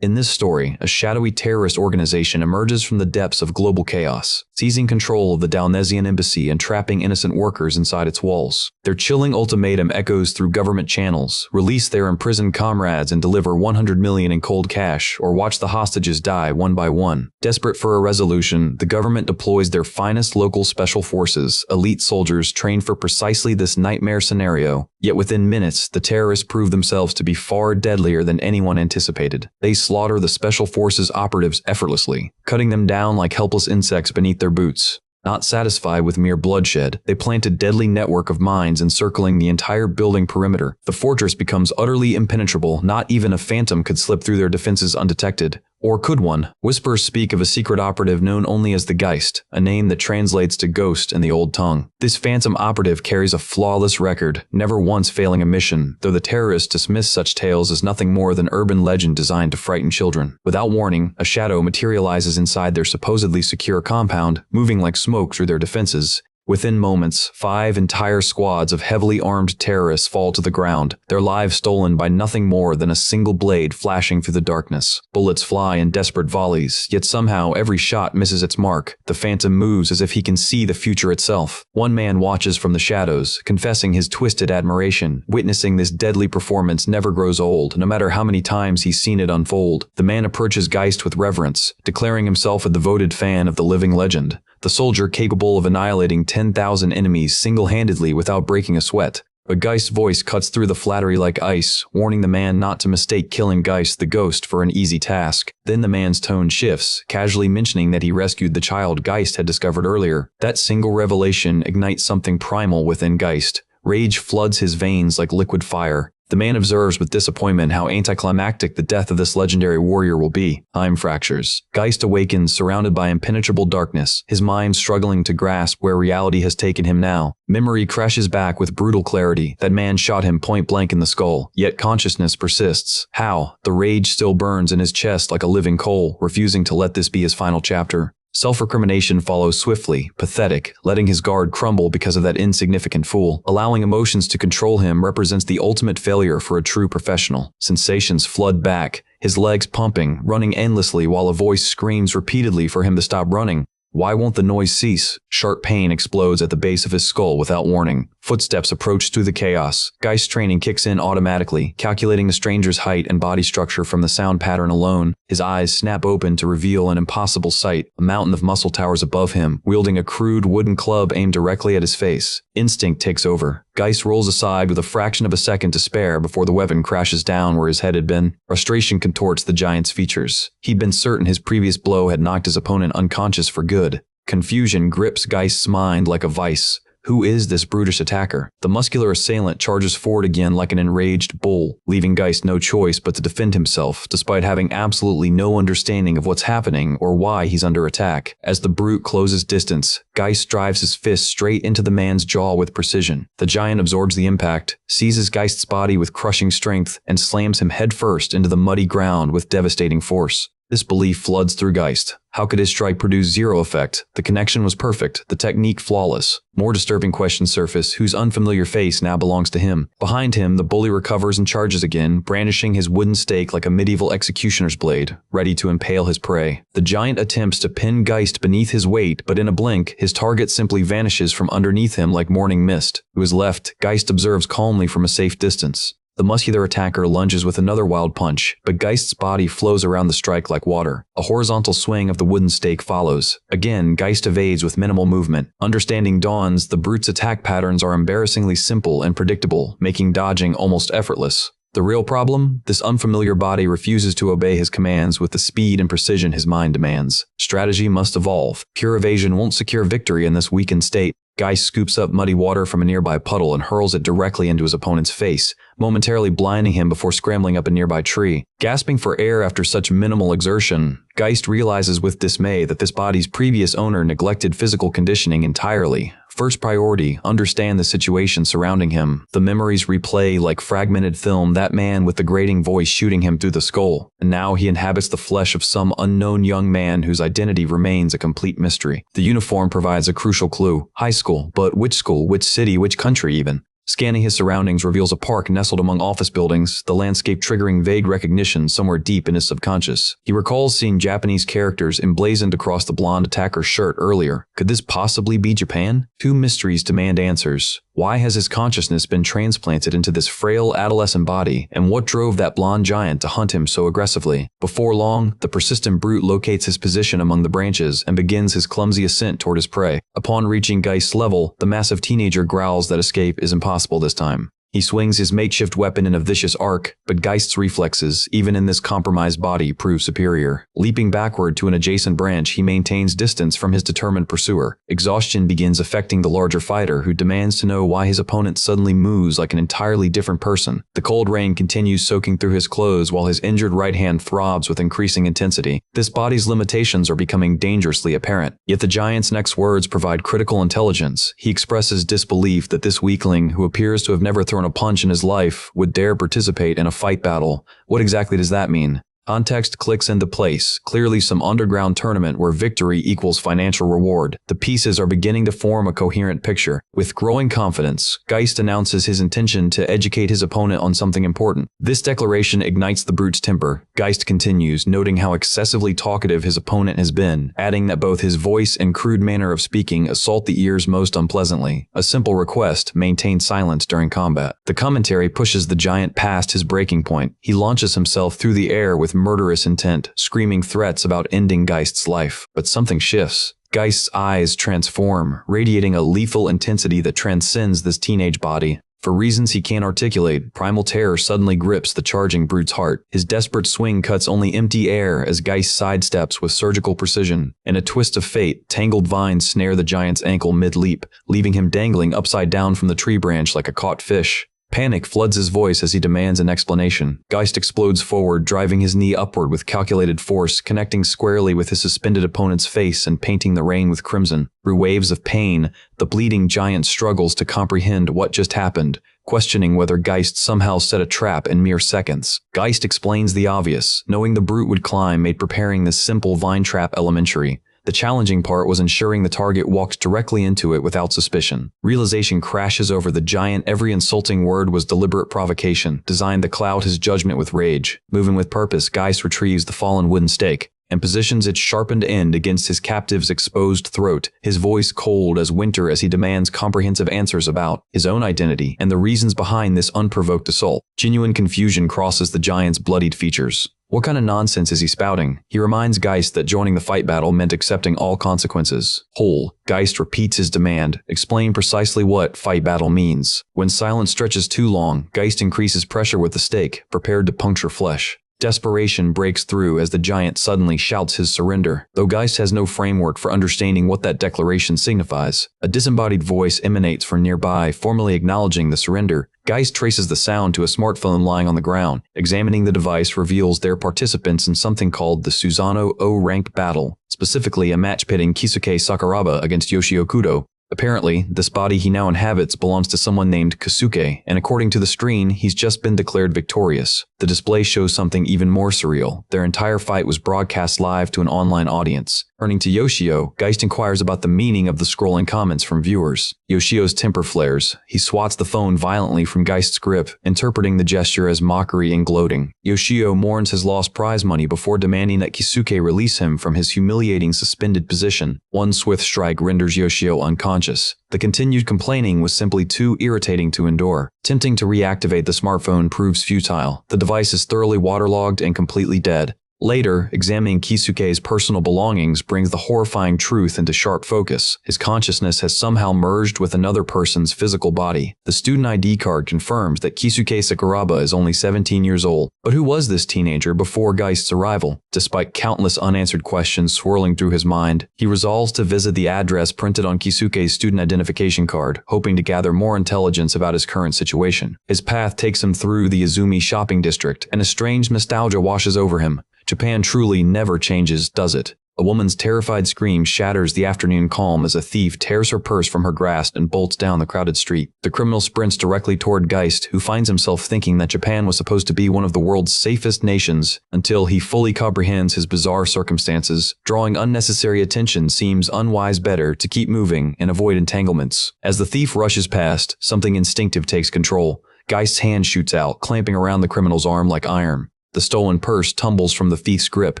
In this story, a shadowy terrorist organization emerges from the depths of global chaos, seizing control of the Dalnesian embassy and trapping innocent workers inside its walls. Their chilling ultimatum echoes through government channels: release their imprisoned comrades and deliver 100 million in cold cash, or watch the hostages die one by one. Desperate for a resolution, the government deploys their finest local special forces, elite soldiers trained for precisely this nightmare scenario. Yet within minutes, the terrorists prove themselves to be far deadlier than anyone anticipated. They slaughter the special forces operatives effortlessly, cutting them down like helpless insects beneath their boots. Not satisfied with mere bloodshed, they plant a deadly network of mines encircling the entire building perimeter. The fortress becomes utterly impenetrable. Not even a phantom could slip through their defenses undetected. Or could one? Whispers speak of a secret operative known only as the Geist, a name that translates to ghost in the old tongue. This phantom operative carries a flawless record, never once failing a mission, though the terrorists dismiss such tales as nothing more than urban legend designed to frighten children. Without warning, a shadow materializes inside their supposedly secure compound, moving like smoke through their defenses. Within moments, 5 entire squads of heavily armed terrorists fall to the ground, their lives stolen by nothing more than a single blade flashing through the darkness. Bullets fly in desperate volleys, yet somehow every shot misses its mark. The phantom moves as if he can see the future itself. One man watches from the shadows, confessing his twisted admiration. Witnessing this deadly performance never grows old, no matter how many times he's seen it unfold. The man approaches Geist with reverence, declaring himself a devoted fan of the living legend. The soldier capable of annihilating 10,000 enemies single-handedly without breaking a sweat. But Geist's voice cuts through the flattery like ice, warning the man not to mistake killing Geist the ghost for an easy task. Then the man's tone shifts, casually mentioning that he rescued the child Geist had discovered earlier. That single revelation ignites something primal within Geist. Rage floods his veins like liquid fire. The man observes with disappointment how anticlimactic the death of this legendary warrior will be. Time fractures. Geist awakens, surrounded by impenetrable darkness, his mind struggling to grasp where reality has taken him now. Memory crashes back with brutal clarity. That man shot him point blank in the skull, yet consciousness persists. How? The rage still burns in his chest like a living coal, refusing to let this be his final chapter. Self-recrimination follows swiftly, pathetic, letting his guard crumble because of that insignificant fool. Allowing emotions to control him represents the ultimate failure for a true professional. Sensations flood back, his legs pumping, running endlessly while a voice screams repeatedly for him to stop running. Why won't the noise cease? Sharp pain explodes at the base of his skull without warning. Footsteps approach through the chaos. Geist's training kicks in automatically, calculating the stranger's height and body structure from the sound pattern alone. His eyes snap open to reveal an impossible sight. A mountain of muscle towers above him, wielding a crude wooden club aimed directly at his face. Instinct takes over. Geist rolls aside with a fraction of a second to spare before the weapon crashes down where his head had been. Frustration contorts the giant's features. He'd been certain his previous blow had knocked his opponent unconscious for good. Confusion grips Geist's mind like a vice. Who is this brutish attacker? The muscular assailant charges forward again like an enraged bull, leaving Geist no choice but to defend himself, despite having absolutely no understanding of what's happening or why he's under attack. As the brute closes distance, Geist drives his fist straight into the man's jaw with precision. The giant absorbs the impact, seizes Geist's body with crushing strength, and slams him headfirst into the muddy ground with devastating force. This belief floods through Geist. How could his strike produce zero effect? The connection was perfect, the technique flawless. More disturbing questions surface, whose unfamiliar face now belongs to him. Behind him, the bully recovers and charges again, brandishing his wooden stake like a medieval executioner's blade, ready to impale his prey. The giant attempts to pin Geist beneath his weight, but in a blink, his target simply vanishes from underneath him like morning mist. Who is left, Geist observes calmly from a safe distance. The muscular attacker lunges with another wild punch, but Geist's body flows around the strike like water. A horizontal swing of the wooden stake follows. Again, Geist evades with minimal movement. Understanding dawns, the brute's attack patterns are embarrassingly simple and predictable, making dodging almost effortless. The real problem? This unfamiliar body refuses to obey his commands with the speed and precision his mind demands. Strategy must evolve. Pure evasion won't secure victory in this weakened state. Geist scoops up muddy water from a nearby puddle and hurls it directly into his opponent's face, momentarily blinding him before scrambling up a nearby tree. Gasping for air after such minimal exertion, Geist realizes with dismay that this body's previous owner neglected physical conditioning entirely. First priority, understand the situation surrounding him. The memories replay like fragmented film, that man with the grating voice shooting him through the skull. And now he inhabits the flesh of some unknown young man whose identity remains a complete mystery. The uniform provides a crucial clue. High school, but which school, which city, which country even? Scanning his surroundings reveals a park nestled among office buildings, the landscape triggering vague recognition somewhere deep in his subconscious. He recalls seeing Japanese characters emblazoned across the blonde attacker's shirt earlier. Could this possibly be Japan? Two mysteries demand answers. Why has his consciousness been transplanted into this frail adolescent body, and what drove that blonde giant to hunt him so aggressively? Before long, the persistent brute locates his position among the branches and begins his clumsy ascent toward his prey. Upon reaching Geist's level, the massive teenager growls that escape is impossible this time. He swings his makeshift weapon in a vicious arc, but Geist's reflexes, even in this compromised body, prove superior. Leaping backward to an adjacent branch, he maintains distance from his determined pursuer. Exhaustion begins affecting the larger fighter, who demands to know why his opponent suddenly moves like an entirely different person. The cold rain continues soaking through his clothes while his injured right hand throbs with increasing intensity. This body's limitations are becoming dangerously apparent. Yet the giant's next words provide critical intelligence. He expresses disbelief that this weakling, who appears to have never thrown a punch in his life, would dare participate in a fight battle. What exactly does that mean? Context clicks into place, clearly some underground tournament where victory equals financial reward. The pieces are beginning to form a coherent picture. With growing confidence, Geist announces his intention to educate his opponent on something important. This declaration ignites the brute's temper. Geist continues, noting how excessively talkative his opponent has been, adding that both his voice and crude manner of speaking assault the ears most unpleasantly. A simple request: maintain silence during combat. The commentary pushes the giant past his breaking point. He launches himself through the air with murderous intent, screaming threats about ending Geist's life. But something shifts. Geist's eyes transform, radiating a lethal intensity that transcends this teenage body. For reasons he can't articulate, primal terror suddenly grips the charging brute's heart. His desperate swing cuts only empty air as Geist sidesteps with surgical precision. In a twist of fate, tangled vines snare the giant's ankle mid-leap, leaving him dangling upside down from the tree branch like a caught fish. Panic floods his voice as he demands an explanation. Geist explodes forward, driving his knee upward with calculated force, connecting squarely with his suspended opponent's face and painting the rain with crimson. Through waves of pain, the bleeding giant struggles to comprehend what just happened, questioning whether Geist somehow set a trap in mere seconds. Geist explains the obvious. Knowing the brute would climb made preparing this simple vine trap elementary. The challenging part was ensuring the target walked directly into it without suspicion. Realization crashes over the giant. Every insulting word was deliberate provocation, designed to cloud his judgment with rage. Moving with purpose, Geist retrieves the fallen wooden stake and positions its sharpened end against his captive's exposed throat, his voice cold as winter as he demands comprehensive answers about his own identity and the reasons behind this unprovoked assault. Genuine confusion crosses the giant's bloodied features. What kind of nonsense is he spouting? He reminds Geist that joining the fight battle meant accepting all consequences. Whole, Geist repeats his demand, explaining precisely what fight battle means. When silence stretches too long, Geist increases pressure with the stake, prepared to puncture flesh. Desperation breaks through as the giant suddenly shouts his surrender, though Geist has no framework for understanding what that declaration signifies. A disembodied voice emanates from nearby, formally acknowledging the surrender. Geist traces the sound to a smartphone lying on the ground. Examining the device reveals their participants in something called the Susano O-rank battle, specifically a match pitting Kisuke Sakuraba against Yoshio Kudo. Apparently, this body he now inhabits belongs to someone named Kasuke, and according to the screen, he's just been declared victorious. The display shows something even more surreal. Their entire fight was broadcast live to an online audience. Turning to Yoshio, Geist inquires about the meaning of the scrolling comments from viewers. Yoshio's temper flares. He swats the phone violently from Geist's grip, interpreting the gesture as mockery and gloating. Yoshio mourns his lost prize money before demanding that Kisuke release him from his humiliating suspended position. One swift strike renders Yoshio unconscious. The continued complaining was simply too irritating to endure. Attempting to reactivate the smartphone proves futile. The device is thoroughly waterlogged and completely dead. Later, examining Kisuke's personal belongings brings the horrifying truth into sharp focus. His consciousness has somehow merged with another person's physical body. The student ID card confirms that Kisuke Sakuraba is only 17 years old. But who was this teenager before Geist's arrival? Despite countless unanswered questions swirling through his mind, he resolves to visit the address printed on Kisuke's student identification card, hoping to gather more intelligence about his current situation. His path takes him through the Izumi shopping district, and a strange nostalgia washes over him. Japan truly never changes, does it? A woman's terrified scream shatters the afternoon calm as a thief tears her purse from her grasp and bolts down the crowded street. The criminal sprints directly toward Geist, who finds himself thinking that Japan was supposed to be one of the world's safest nations until he fully comprehends his bizarre circumstances. Drawing unnecessary attention seems unwise, better to keep moving and avoid entanglements. As the thief rushes past, something instinctive takes control. Geist's hand shoots out, clamping around the criminal's arm like iron. The stolen purse tumbles from the thief's grip,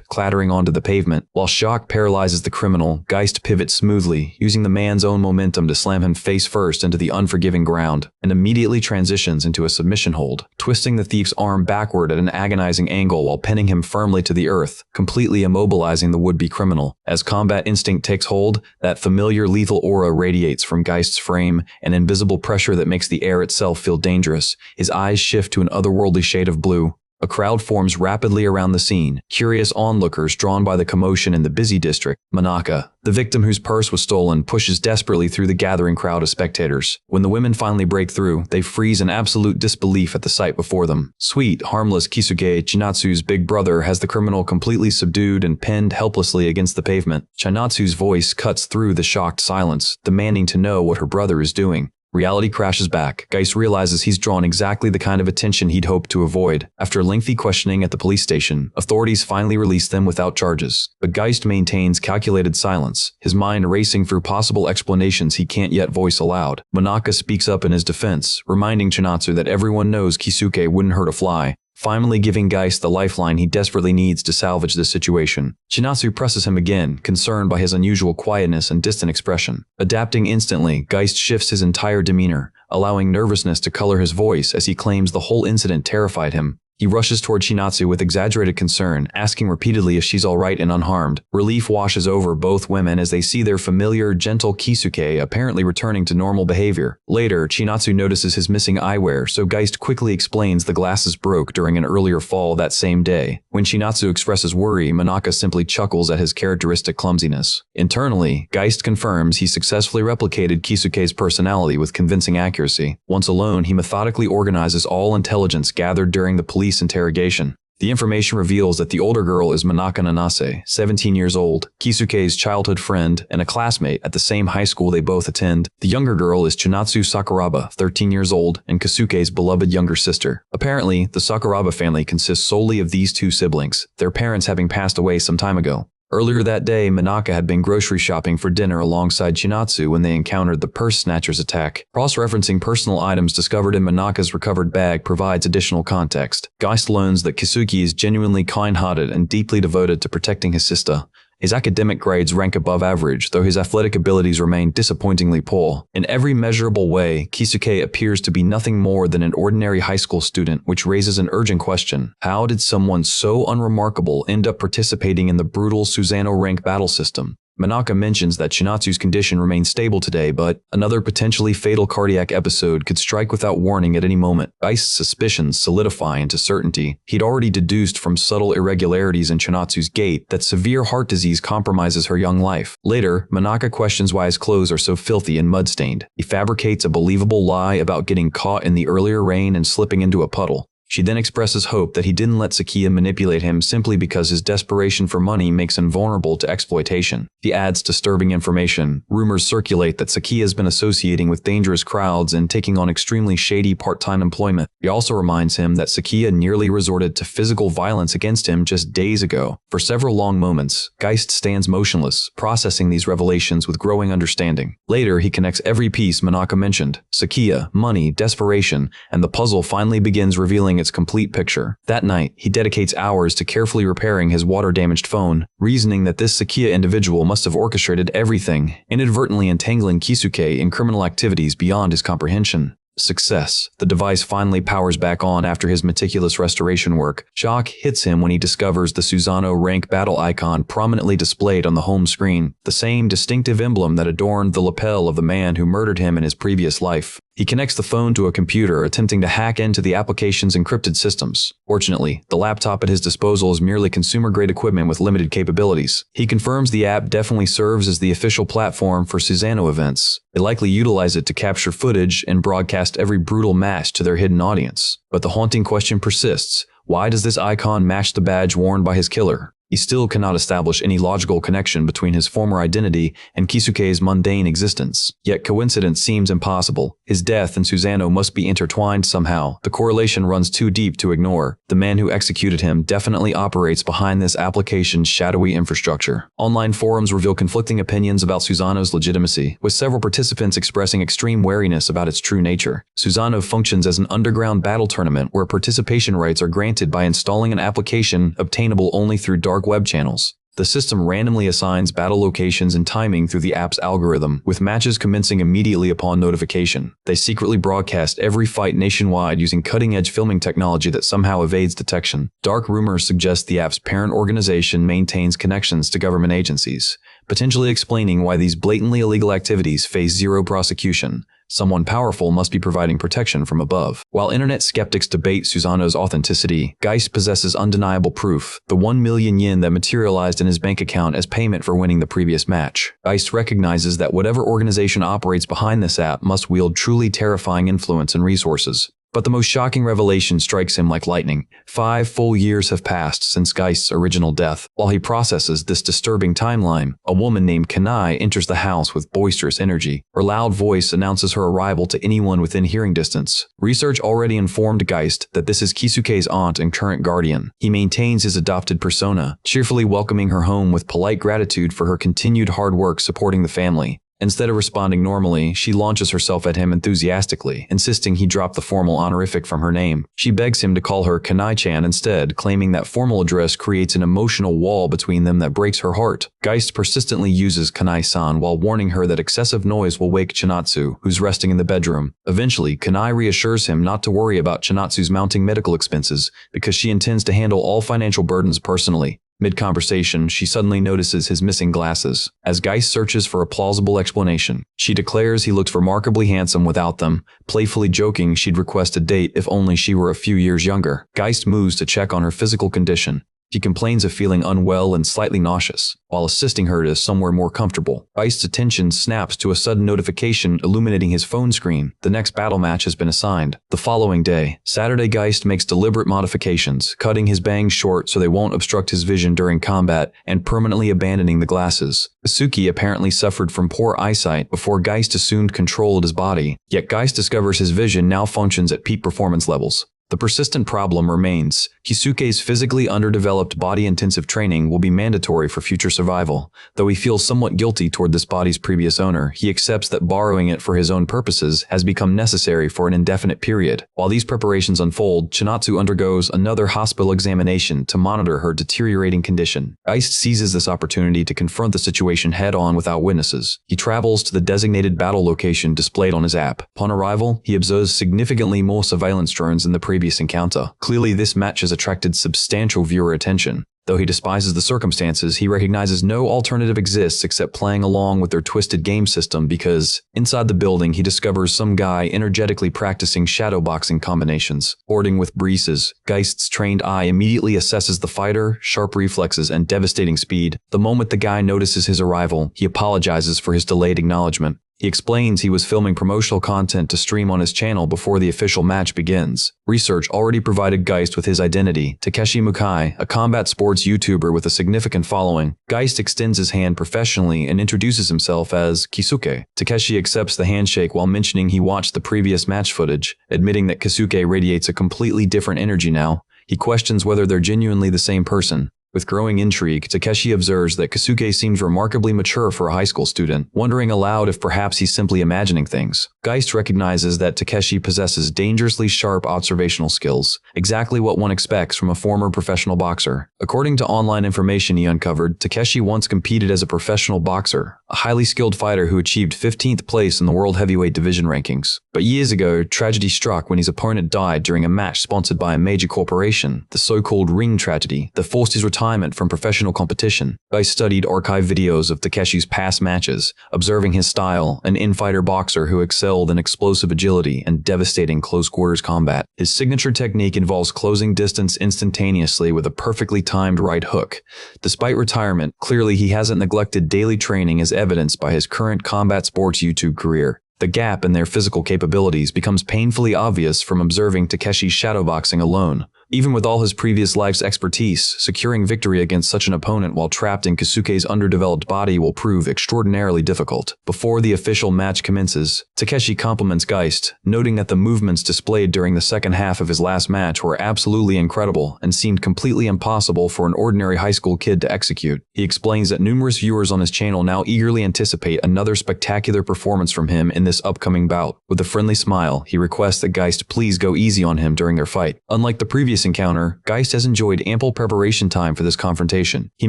clattering onto the pavement. While shock paralyzes the criminal, Geist pivots smoothly, using the man's own momentum to slam him face first into the unforgiving ground, and immediately transitions into a submission hold, twisting the thief's arm backward at an agonizing angle while pinning him firmly to the earth, completely immobilizing the would-be criminal. As combat instinct takes hold, that familiar lethal aura radiates from Geist's frame, an invisible pressure that makes the air itself feel dangerous. His eyes shift to an otherworldly shade of blue. A crowd forms rapidly around the scene, curious onlookers drawn by the commotion in the busy district. Manaka, the victim whose purse was stolen, pushes desperately through the gathering crowd of spectators. When the women finally break through, they freeze in absolute disbelief at the sight before them. Sweet, harmless Kisuke, Chinatsu's big brother, has the criminal completely subdued and pinned helplessly against the pavement. Chinatsu's voice cuts through the shocked silence, demanding to know what her brother is doing. Reality crashes back. Geist realizes he's drawn exactly the kind of attention he'd hoped to avoid. After lengthy questioning at the police station, authorities finally release them without charges. But Geist maintains calculated silence, his mind racing through possible explanations he can't yet voice aloud. Manaka speaks up in his defense, reminding Chinatsu that everyone knows Kisuke wouldn't hurt a fly, finally giving Geist the lifeline he desperately needs to salvage the situation. Chinatsu presses him again, concerned by his unusual quietness and distant expression. Adapting instantly, Geist shifts his entire demeanor, allowing nervousness to color his voice as he claims the whole incident terrified him. He rushes toward Chinatsu with exaggerated concern, asking repeatedly if she's all right and unharmed. Relief washes over both women as they see their familiar, gentle Kisuke apparently returning to normal behavior. Later, Chinatsu notices his missing eyewear, so Geist quickly explains the glasses broke during an earlier fall that same day. When Chinatsu expresses worry, Manaka simply chuckles at his characteristic clumsiness. Internally, Geist confirms he successfully replicated Kisuke's personality with convincing accuracy. Once alone, he methodically organizes all intelligence gathered during the police interrogation. The information reveals that the older girl is Manaka Nanase, 17 years old, Kisuke's childhood friend and a classmate at the same high school they both attend. The younger girl is Chinatsu Sakuraba, 13 years old, and Kisuke's beloved younger sister. Apparently, the Sakuraba family consists solely of these two siblings, their parents having passed away some time ago. Earlier that day, Manaka had been grocery shopping for dinner alongside Chinatsu when they encountered the purse snatcher's attack. Cross-referencing personal items discovered in Manaka's recovered bag provides additional context. Geist learns that Kisuke is genuinely kind-hearted and deeply devoted to protecting his sister. His academic grades rank above average, though his athletic abilities remain disappointingly poor. In every measurable way, Kisuke appears to be nothing more than an ordinary high school student, which raises an urgent question. How did someone so unremarkable end up participating in the brutal Susanoo rank battle system? Manaka mentions that Chinatsu's condition remains stable today, but another potentially fatal cardiac episode could strike without warning at any moment. Geist's suspicions solidify into certainty. He'd already deduced from subtle irregularities in Chinatsu's gait that severe heart disease compromises her young life. Later, Manaka questions why his clothes are so filthy and mud-stained. He fabricates a believable lie about getting caught in the earlier rain and slipping into a puddle. She then expresses hope that he didn't let Sakia manipulate him simply because his desperation for money makes him vulnerable to exploitation. He adds disturbing information. Rumors circulate that Sakia has been associating with dangerous crowds and taking on extremely shady part-time employment. He also reminds him that Sakia nearly resorted to physical violence against him just days ago. For several long moments, Geist stands motionless, processing these revelations with growing understanding. Later, he connects every piece Manaka mentioned: Sakia, money, desperation, and the puzzle finally begins revealing its complete picture. That night, he dedicates hours to carefully repairing his water-damaged phone, reasoning that this Sakia individual must have orchestrated everything, inadvertently entangling Kisuke in criminal activities beyond his comprehension. Success. The device finally powers back on after his meticulous restoration work. Shock hits him when he discovers the Susanoo rank battle icon prominently displayed on the home screen, the same distinctive emblem that adorned the lapel of the man who murdered him in his previous life. He connects the phone to a computer, attempting to hack into the application's encrypted systems. Fortunately, the laptop at his disposal is merely consumer-grade equipment with limited capabilities. He confirms the app definitely serves as the official platform for Susanoo events. They likely utilize it to capture footage and broadcast every brutal match to their hidden audience. But the haunting question persists: why does this icon match the badge worn by his killer? He still cannot establish any logical connection between his former identity and Kisuke's mundane existence. Yet coincidence seems impossible. His death and Susanoo must be intertwined somehow. The correlation runs too deep to ignore. The man who executed him definitely operates behind this application's shadowy infrastructure. Online forums reveal conflicting opinions about Susanoo's legitimacy, with several participants expressing extreme wariness about its true nature. Susanoo functions as an underground battle tournament where participation rights are granted by installing an application obtainable only through dark web channels. The system randomly assigns battle locations and timing through the app's algorithm, with matches commencing immediately upon notification. They secretly broadcast every fight nationwide using cutting-edge filming technology that somehow evades detection. Dark rumors suggest the app's parent organization maintains connections to government agencies, potentially explaining why these blatantly illegal activities face zero prosecution. Someone powerful must be providing protection from above. While internet skeptics debate Susanoo's authenticity, Geist possesses undeniable proof: the 1 million yen that materialized in his bank account as payment for winning the previous match. Geist recognizes that whatever organization operates behind this app must wield truly terrifying influence and resources. But the most shocking revelation strikes him like lightning. 5 full years have passed since Geist's original death. While he processes this disturbing timeline, a woman named Kanai enters the house with boisterous energy. Her loud voice announces her arrival to anyone within hearing distance. Research already informed Geist that this is Kisuke's aunt and current guardian. He maintains his adopted persona, cheerfully welcoming her home with polite gratitude for her continued hard work supporting the family. Instead of responding normally, she launches herself at him enthusiastically, insisting he drop the formal honorific from her name. She begs him to call her Kanai-chan instead, claiming that formal address creates an emotional wall between them that breaks her heart. Geist persistently uses Kanai-san while warning her that excessive noise will wake Chinatsu, who's resting in the bedroom. Eventually, Kanai reassures him not to worry about Chinatsu's mounting medical expenses because she intends to handle all financial burdens personally. Mid-conversation, she suddenly notices his missing glasses. As Geist searches for a plausible explanation, she declares he looks remarkably handsome without them, playfully joking she'd request a date if only she were a few years younger. Geist moves to check on her physical condition. She complains of feeling unwell and slightly nauseous, while assisting her to somewhere more comfortable. Geist's attention snaps to a sudden notification illuminating his phone screen. The next battle match has been assigned. The following day, Saturday, Geist makes deliberate modifications, cutting his bangs short so they won't obstruct his vision during combat and permanently abandoning the glasses. Suki apparently suffered from poor eyesight before Geist assumed control of his body, yet Geist discovers his vision now functions at peak performance levels. The persistent problem remains. Kisuke's physically underdeveloped body-intensive training will be mandatory for future survival. Though he feels somewhat guilty toward this body's previous owner, he accepts that borrowing it for his own purposes has become necessary for an indefinite period. While these preparations unfold, Chinatsu undergoes another hospital examination to monitor her deteriorating condition. Geist seizes this opportunity to confront the situation head-on without witnesses. He travels to the designated battle location displayed on his app. Upon arrival, he observes significantly more surveillance drones than the previous encounter. Clearly, this match has attracted substantial viewer attention. Though he despises the circumstances, he recognizes no alternative exists except playing along with their twisted game system because, inside the building, he discovers some guy energetically practicing shadowboxing combinations. Hoarding with breezes, Geist's trained eye immediately assesses the fighter, sharp reflexes, and devastating speed. The moment the guy notices his arrival, he apologizes for his delayed acknowledgement. He explains he was filming promotional content to stream on his channel before the official match begins. Research already provided Geist with his identity, Takeshi Mukai, a combat sports YouTuber with a significant following. Geist extends his hand professionally and introduces himself as Kisuke. Takeshi accepts the handshake while mentioning he watched the previous match footage, admitting that Kisuke radiates a completely different energy now. He questions whether they're genuinely the same person. With growing intrigue, Takeshi observes that Kisuke seems remarkably mature for a high school student, wondering aloud if perhaps he's simply imagining things. Geist recognizes that Takeshi possesses dangerously sharp observational skills, exactly what one expects from a former professional boxer. According to online information he uncovered, Takeshi once competed as a professional boxer, a highly skilled fighter who achieved 15th place in the World Heavyweight Division rankings. But years ago, tragedy struck when his opponent died during a match sponsored by a major corporation, the so-called ring tragedy, that forced his retirement from professional competition. Geist studied archive videos of Takeshi's past matches, observing his style, an in-fighter boxer who excelled in explosive agility and devastating close-quarters combat. His signature technique involves closing distance instantaneously with a perfectly timed right hook. Despite retirement, clearly he hasn't neglected daily training as evidenced by his current combat sports YouTube career. The gap in their physical capabilities becomes painfully obvious from observing Takeshi's shadowboxing alone. Even with all his previous life's expertise, securing victory against such an opponent while trapped in Keisuke's underdeveloped body will prove extraordinarily difficult. Before the official match commences, Takeshi compliments Geist, noting that the movements displayed during the second half of his last match were absolutely incredible and seemed completely impossible for an ordinary high school kid to execute. He explains that numerous viewers on his channel now eagerly anticipate another spectacular performance from him in this upcoming bout. With a friendly smile, he requests that Geist please go easy on him during their fight. Unlike the previous encounter, Geist has enjoyed ample preparation time for this confrontation. He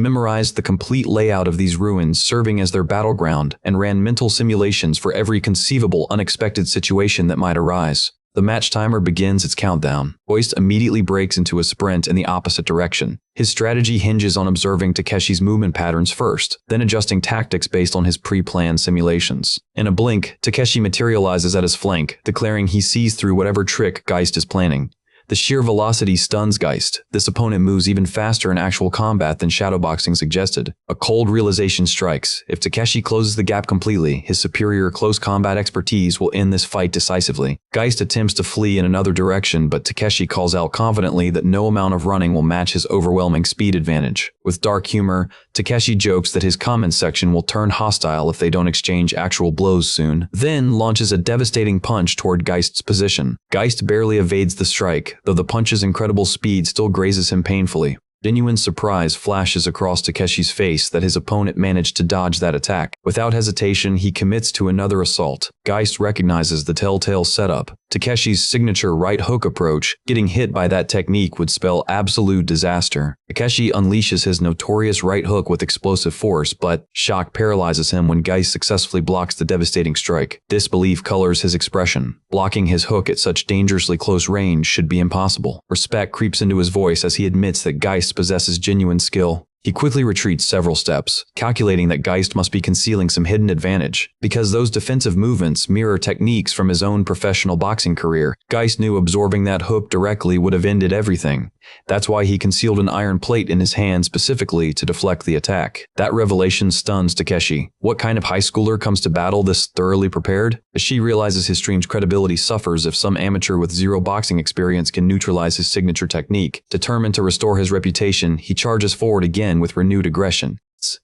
memorized the complete layout of these ruins serving as their battleground and ran mental simulations for every conceivable unexpected situation that might arise. The match timer begins its countdown. Geist immediately breaks into a sprint in the opposite direction. His strategy hinges on observing Takeshi's movement patterns first, then adjusting tactics based on his pre-planned simulations. In a blink, Takeshi materializes at his flank, declaring he sees through whatever trick Geist is planning. The sheer velocity stuns Geist. This opponent moves even faster in actual combat than shadowboxing suggested. A cold realization strikes. If Takeshi closes the gap completely, his superior close combat expertise will end this fight decisively. Geist attempts to flee in another direction, but Takeshi calls out confidently that no amount of running will match his overwhelming speed advantage. With dark humor, Takeshi jokes that his comments section will turn hostile if they don't exchange actual blows soon, then launches a devastating punch toward Geist's position. Geist barely evades the strike, though the punch's incredible speed still grazes him painfully. Genuine surprise flashes across Takeshi's face that his opponent managed to dodge that attack. Without hesitation, he commits to another assault. Geist recognizes the telltale setup. Takeshi's signature right hook approach, getting hit by that technique would spell absolute disaster. Takeshi unleashes his notorious right hook with explosive force, but shock paralyzes him when Geist successfully blocks the devastating strike. Disbelief colors his expression. Blocking his hook at such dangerously close range should be impossible. Respect creeps into his voice as he admits that Geist possesses genuine skill. He quickly retreats several steps, calculating that Geist must be concealing some hidden advantage. Because those defensive movements mirror techniques from his own professional boxing career, Geist knew absorbing that hook directly would have ended everything. That's why he concealed an iron plate in his hand specifically to deflect the attack. That revelation stuns Takeshi. What kind of high schooler comes to battle this thoroughly prepared? As she realizes his stream's credibility suffers if some amateur with zero boxing experience can neutralize his signature technique. Determined to restore his reputation, he charges forward again with renewed aggression.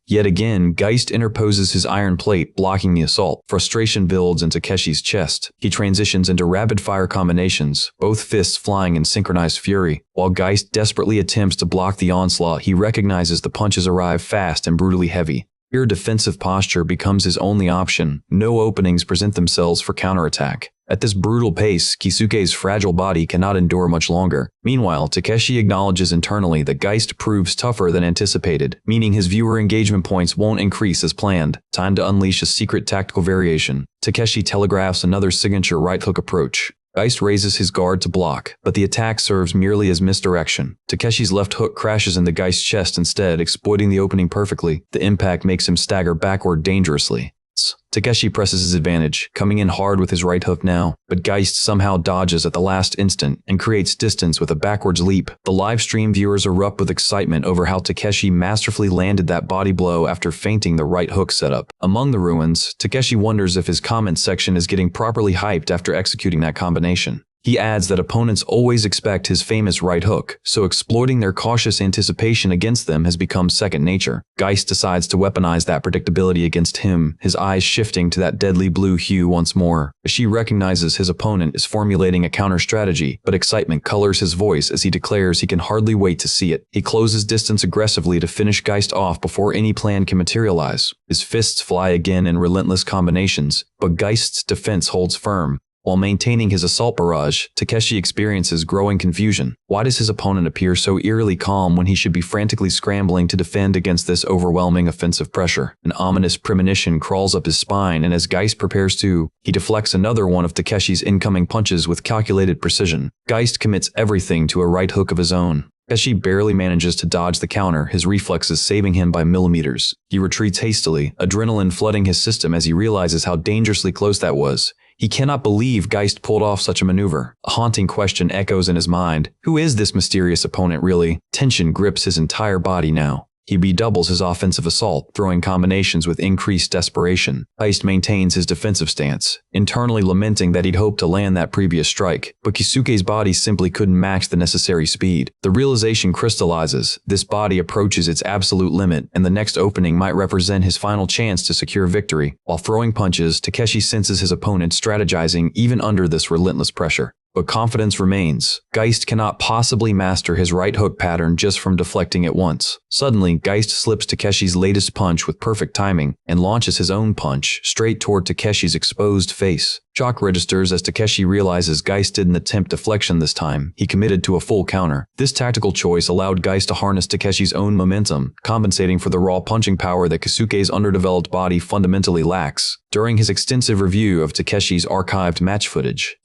Yet again, Geist interposes his iron plate, blocking the assault. Frustration builds in Takeshi's chest. He transitions into rapid-fire combinations, both fists flying in synchronized fury. While Geist desperately attempts to block the onslaught, he recognizes the punches arrive fast and brutally heavy. Here, defensive posture becomes his only option. No openings present themselves for counterattack. At this brutal pace, Keisuke's fragile body cannot endure much longer. Meanwhile, Takeshi acknowledges internally that Geist proves tougher than anticipated, meaning his viewer engagement points won't increase as planned. Time to unleash a secret tactical variation. Takeshi telegraphs another signature right hook approach. Geist raises his guard to block, but the attack serves merely as misdirection. Takeshi's left hook crashes into Geist's chest instead, exploiting the opening perfectly. The impact makes him stagger backward dangerously. Takeshi presses his advantage, coming in hard with his right hook now, but Geist somehow dodges at the last instant and creates distance with a backwards leap. The live stream viewers erupt with excitement over how Takeshi masterfully landed that body blow after feinting the right hook setup. Among the ruins, Takeshi wonders if his comment section is getting properly hyped after executing that combination. He adds that opponents always expect his famous right hook, so exploiting their cautious anticipation against them has become second nature. Geist decides to weaponize that predictability against him, his eyes shifting to that deadly blue hue once more. She recognizes his opponent is formulating a counter-strategy, but excitement colors his voice as he declares he can hardly wait to see it. He closes distance aggressively to finish Geist off before any plan can materialize. His fists fly again in relentless combinations, but Geist's defense holds firm. While maintaining his assault barrage, Takeshi experiences growing confusion. Why does his opponent appear so eerily calm when he should be frantically scrambling to defend against this overwhelming offensive pressure? An ominous premonition crawls up his spine, and as Geist prepares to, he deflects another one of Takeshi's incoming punches with calculated precision. Geist commits everything to a right hook of his own. Takeshi barely manages to dodge the counter, his reflexes saving him by millimeters. He retreats hastily, adrenaline flooding his system as he realizes how dangerously close that was. He cannot believe Geist pulled off such a maneuver. A haunting question echoes in his mind. Who is this mysterious opponent really? Tension grips his entire body now. He redoubles his offensive assault, throwing combinations with increased desperation. Geist maintains his defensive stance, internally lamenting that he'd hoped to land that previous strike, but Kisuke's body simply couldn't match the necessary speed. The realization crystallizes: this body approaches its absolute limit, and the next opening might represent his final chance to secure victory. While throwing punches, Takeshi senses his opponent strategizing even under this relentless pressure. But confidence remains. Geist cannot possibly master his right hook pattern just from deflecting it once. Suddenly, Geist slips Takeshi's latest punch with perfect timing and launches his own punch straight toward Takeshi's exposed face. Shock registers as Takeshi realizes Geist didn't attempt deflection this time. He committed to a full counter. This tactical choice allowed Geist to harness Takeshi's own momentum, compensating for the raw punching power that Kisuke's underdeveloped body fundamentally lacks. During his extensive review of Takeshi's archived match footage,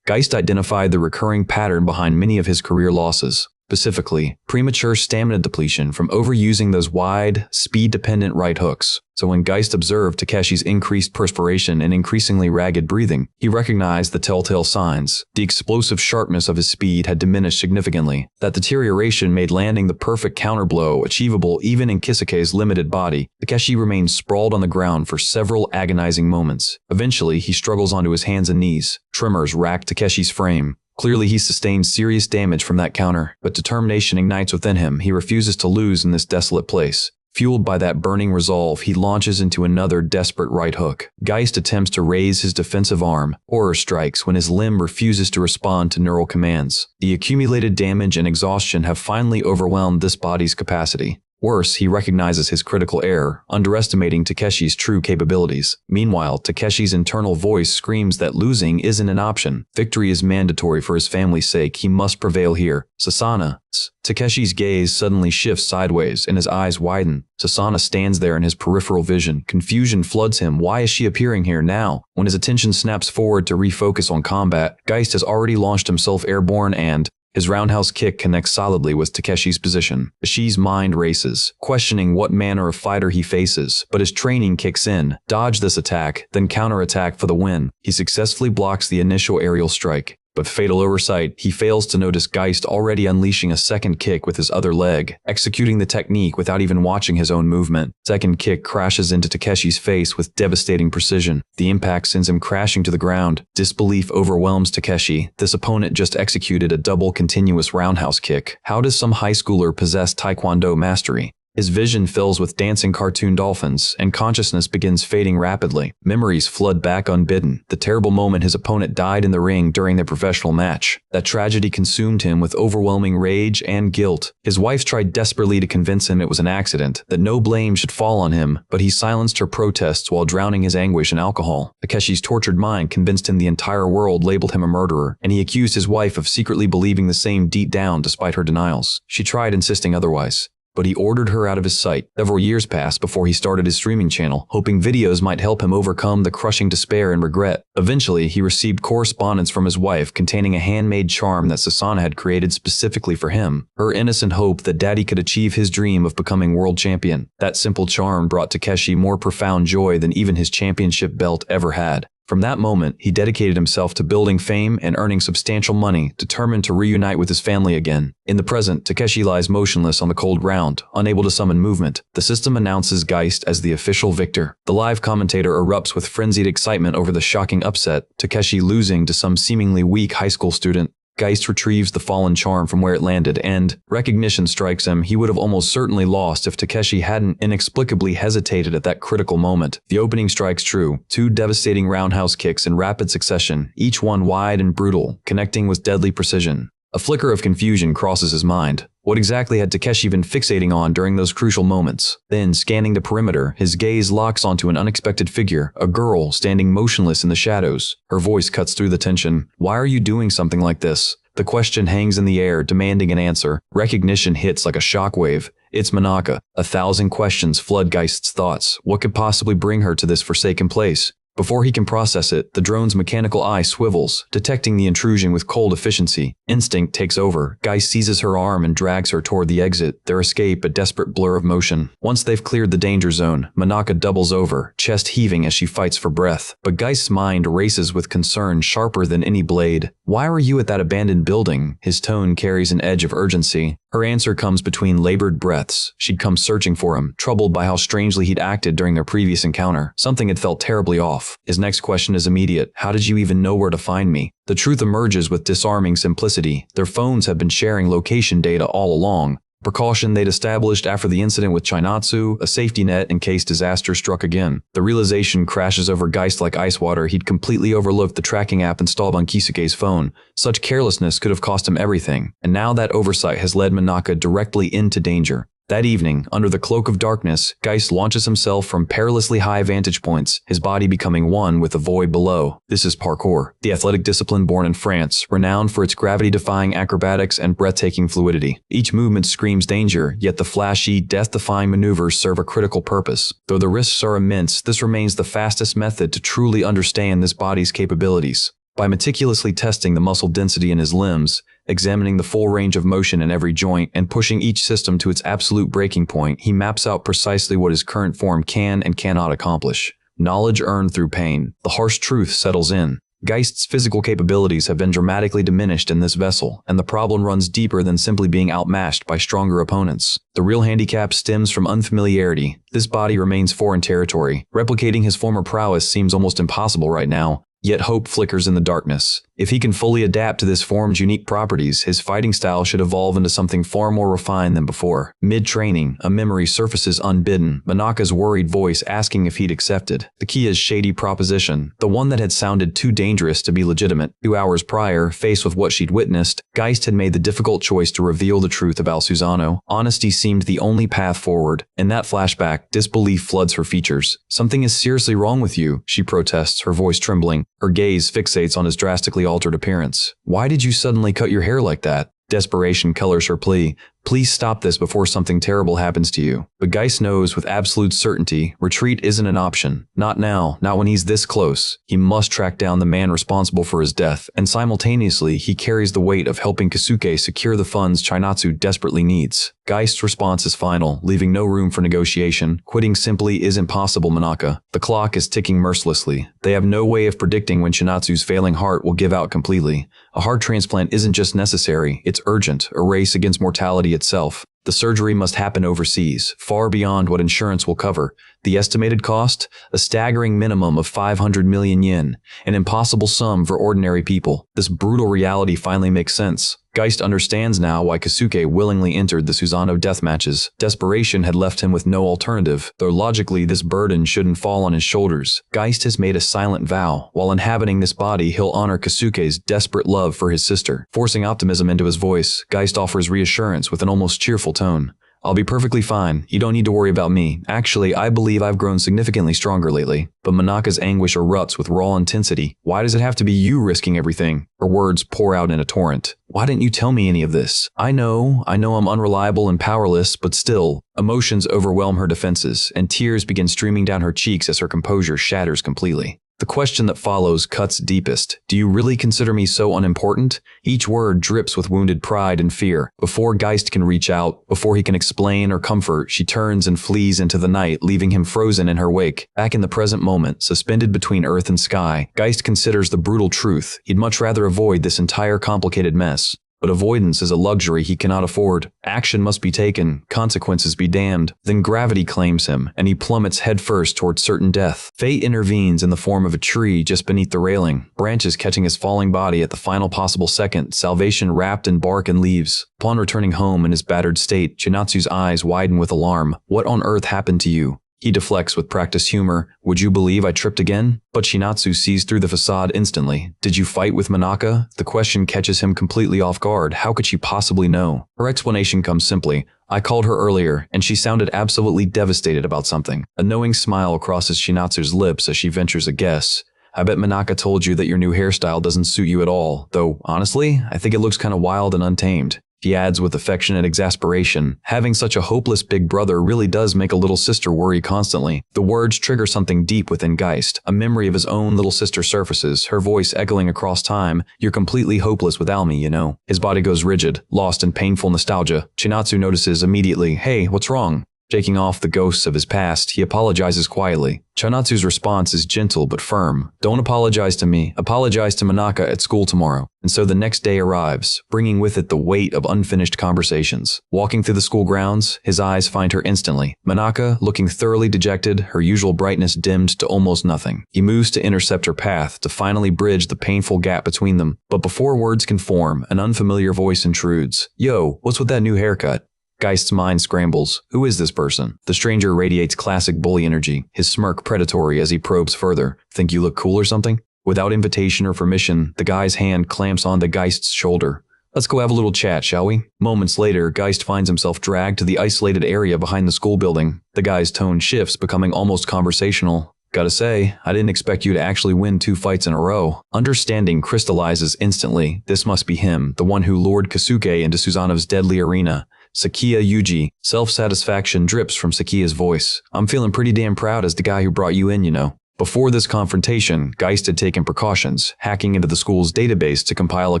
Geist identified the recurring pattern behind many of his career losses. Specifically, premature stamina depletion from overusing those wide, speed-dependent right hooks. So when Geist observed Takeshi's increased perspiration and increasingly ragged breathing, he recognized the telltale signs. The explosive sharpness of his speed had diminished significantly. That deterioration made landing the perfect counterblow achievable even in Kisuke's limited body. Takeshi remained sprawled on the ground for several agonizing moments. Eventually, he struggles onto his hands and knees. Tremors racked Takeshi's frame. Clearly, he sustained serious damage from that counter, but determination ignites within him. He refuses to lose in this desolate place. Fueled by that burning resolve, he launches into another desperate right hook. Geist attempts to raise his defensive arm. Horror strikes when his limb refuses to respond to neural commands. The accumulated damage and exhaustion have finally overwhelmed this body's capacity. Worse, he recognizes his critical error, underestimating Takeshi's true capabilities. Meanwhile, Takeshi's internal voice screams that losing isn't an option. Victory is mandatory for his family's sake. He must prevail here. Sasana. Takeshi's gaze suddenly shifts sideways and his eyes widen. Sasana stands there in his peripheral vision. Confusion floods him. Why is she appearing here now? When his attention snaps forward to refocus on combat, Geist has already launched himself airborne and his roundhouse kick connects solidly with Takeshi's position. Ishii's mind races, questioning what manner of fighter he faces, but his training kicks in. Dodge this attack, then counterattack for the win. He successfully blocks the initial aerial strike. But fatal oversight, he fails to notice Geist already unleashing a second kick with his other leg, executing the technique without even watching his own movement. Second kick crashes into Takeshi's face with devastating precision. The impact sends him crashing to the ground. Disbelief overwhelms Takeshi. This opponent just executed a double continuous roundhouse kick. How does some high schooler possess Taekwondo mastery? His vision fills with dancing cartoon dolphins, and consciousness begins fading rapidly. Memories flood back unbidden. The terrible moment his opponent died in the ring during their professional match. That tragedy consumed him with overwhelming rage and guilt. His wife tried desperately to convince him it was an accident, that no blame should fall on him, but he silenced her protests while drowning his anguish in alcohol. Takeshi's tortured mind convinced him the entire world labeled him a murderer, and he accused his wife of secretly believing the same deep down despite her denials. She tried insisting otherwise, but he ordered her out of his sight. Several years passed before he started his streaming channel, hoping videos might help him overcome the crushing despair and regret. Eventually, he received correspondence from his wife containing a handmade charm that Sasana had created specifically for him. Her innocent hope that Daddy could achieve his dream of becoming world champion. That simple charm brought Takeshi more profound joy than even his championship belt ever had. From that moment, he dedicated himself to building fame and earning substantial money, determined to reunite with his family again. In the present, Takeshi lies motionless on the cold ground, unable to summon movement. The system announces Geist as the official victor. The live commentator erupts with frenzied excitement over the shocking upset, Takeshi losing to some seemingly weak high school student. Geist retrieves the fallen charm from where it landed, and recognition strikes him. He would have almost certainly lost if Takeshi hadn't inexplicably hesitated at that critical moment. The opening strikes true. Two devastating roundhouse kicks in rapid succession, each one wide and brutal, connecting with deadly precision. A flicker of confusion crosses his mind. What exactly had Takeshi been fixating on during those crucial moments? Then, scanning the perimeter, his gaze locks onto an unexpected figure, a girl standing motionless in the shadows. Her voice cuts through the tension. Why are you doing something like this? The question hangs in the air, demanding an answer. Recognition hits like a shockwave. It's Manhwa. 1,000 questions flood Geist's thoughts. What could possibly bring her to this forsaken place? Before he can process it, the drone's mechanical eye swivels, detecting the intrusion with cold efficiency. Instinct takes over. Geist seizes her arm and drags her toward the exit, their escape a desperate blur of motion. Once they've cleared the danger zone, Manaka doubles over, chest heaving as she fights for breath. But Geist's mind races with concern sharper than any blade. "Why were you at that abandoned building?" His tone carries an edge of urgency. Her answer comes between labored breaths. She'd come searching for him, troubled by how strangely he'd acted during their previous encounter. Something had felt terribly off. His next question is immediate. "How did you even know where to find me?" The truth emerges with disarming simplicity. Their phones have been sharing location data all along. Precaution they'd established after the incident with Chainatsu, a safety net in case disaster struck again. The realization crashes over Geist like ice water. He'd completely overlooked the tracking app installed on Kisuke's phone. Such carelessness could have cost him everything, and now that oversight has led Manaka directly into danger. That evening, under the cloak of darkness, Geist launches himself from perilously high vantage points, his body becoming one with the void below. This is parkour, the athletic discipline born in France, renowned for its gravity-defying acrobatics and breathtaking fluidity. Each movement screams danger, yet the flashy, death-defying maneuvers serve a critical purpose. Though the risks are immense, this remains the fastest method to truly understand this body's capabilities. By meticulously testing the muscle density in his limbs, examining the full range of motion in every joint, and pushing each system to its absolute breaking point, he maps out precisely what his current form can and cannot accomplish. Knowledge earned through pain. The harsh truth settles in. Geist's physical capabilities have been dramatically diminished in this vessel, and the problem runs deeper than simply being outmatched by stronger opponents. The real handicap stems from unfamiliarity. This body remains foreign territory. Replicating his former prowess seems almost impossible right now. Yet hope flickers in the darkness. If he can fully adapt to this form's unique properties, his fighting style should evolve into something far more refined than before. Mid-training, a memory surfaces unbidden, Manaka's worried voice asking if he'd accepted. The key is shady proposition, the one that had sounded too dangerous to be legitimate. 2 hours prior, faced with what she'd witnessed, Geist had made the difficult choice to reveal the truth about Susano. Honesty seemed the only path forward. In that flashback, disbelief floods her features. "Something is seriously wrong with you," she protests, her voice trembling. Her gaze fixates on his drastically altered appearance. "Why did you suddenly cut your hair like that?" Desperation colors her plea. "Please stop this before something terrible happens to you." But Geist knows with absolute certainty, retreat isn't an option. Not now, not when he's this close. He must track down the man responsible for his death, and simultaneously, he carries the weight of helping Kisuke secure the funds Chainatsu desperately needs. Geist's response is final, leaving no room for negotiation. Quitting simply isn't possible, Manaka. The clock is ticking mercilessly. They have no way of predicting when Chainatsu's failing heart will give out completely. A heart transplant isn't just necessary, it's urgent, a race against mortality itself. The surgery must happen overseas, far beyond what insurance will cover. The estimated cost? A staggering minimum of 500 million yen, an impossible sum for ordinary people. This brutal reality finally makes sense. Geist understands now why Kisuke willingly entered the Susano death matches. Desperation had left him with no alternative, though logically this burden shouldn't fall on his shoulders. Geist has made a silent vow. While inhabiting this body, he'll honor Kisuke's desperate love for his sister. Forcing optimism into his voice, Geist offers reassurance with an almost cheerful tone. "I'll be perfectly fine. You don't need to worry about me. Actually, I believe I've grown significantly stronger lately." But Manaka's anguish erupts with raw intensity. "Why does it have to be you risking everything?" Her words pour out in a torrent. "Why didn't you tell me any of this? I know I'm unreliable and powerless, but still." Emotions overwhelm her defenses, and tears begin streaming down her cheeks as her composure shatters completely. The question that follows cuts deepest. "Do you really consider me so unimportant?" Each word drips with wounded pride and fear. Before Geist can reach out, before he can explain or comfort, she turns and flees into the night, leaving him frozen in her wake. Back in the present moment, suspended between earth and sky, Geist considers the brutal truth. He'd much rather avoid this entire complicated mess. But avoidance is a luxury he cannot afford. Action must be taken, consequences be damned. Then gravity claims him, and he plummets headfirst towards certain death. Fate intervenes in the form of a tree just beneath the railing, branches catching his falling body at the final possible second, salvation wrapped in bark and leaves. Upon returning home in his battered state, Chainatsu's eyes widen with alarm. "What on earth happened to you?" He deflects with practiced humor. "Would you believe I tripped again?" But Chainatsu sees through the facade instantly. "Did you fight with Manaka?" The question catches him completely off guard. How could she possibly know? Her explanation comes simply. "I called her earlier, and she sounded absolutely devastated about something." A knowing smile crosses Chainatsu's lips as she ventures a guess. "I bet Manaka told you that your new hairstyle doesn't suit you at all, though, honestly, I think it looks kind of wild and untamed." He adds with affectionate exasperation, having such a hopeless big brother really does make a little sister worry constantly. The words trigger something deep within Geist. A memory of his own little sister surfaces, her voice echoing across time. You're completely hopeless without me, you know. His body goes rigid, lost in painful nostalgia. Chinatsu notices immediately, hey, what's wrong? Shaking off the ghosts of his past, he apologizes quietly. Chinatsu's response is gentle but firm. Don't apologize to me. Apologize to Manaka at school tomorrow. And so the next day arrives, bringing with it the weight of unfinished conversations. Walking through the school grounds, his eyes find her instantly. Manaka, looking thoroughly dejected, her usual brightness dimmed to almost nothing. He moves to intercept her path, to finally bridge the painful gap between them. But before words can form, an unfamiliar voice intrudes. Yo, what's with that new haircut? Geist's mind scrambles. Who is this person? The stranger radiates classic bully energy, his smirk predatory as he probes further. Think you look cool or something? Without invitation or permission, the guy's hand clamps onto Geist's shoulder. Let's go have a little chat, shall we? Moments later, Geist finds himself dragged to the isolated area behind the school building. The guy's tone shifts, becoming almost conversational. Gotta say, I didn't expect you to actually win 2 fights in a row. Understanding crystallizes instantly. This must be him, the one who lured Kasuke into Susanoo's deadly arena. Sakiya Yuji. Self-satisfaction drips from Sakiya's voice. I'm feeling pretty damn proud as the guy who brought you in, you know. Before this confrontation, Geist had taken precautions, hacking into the school's database to compile a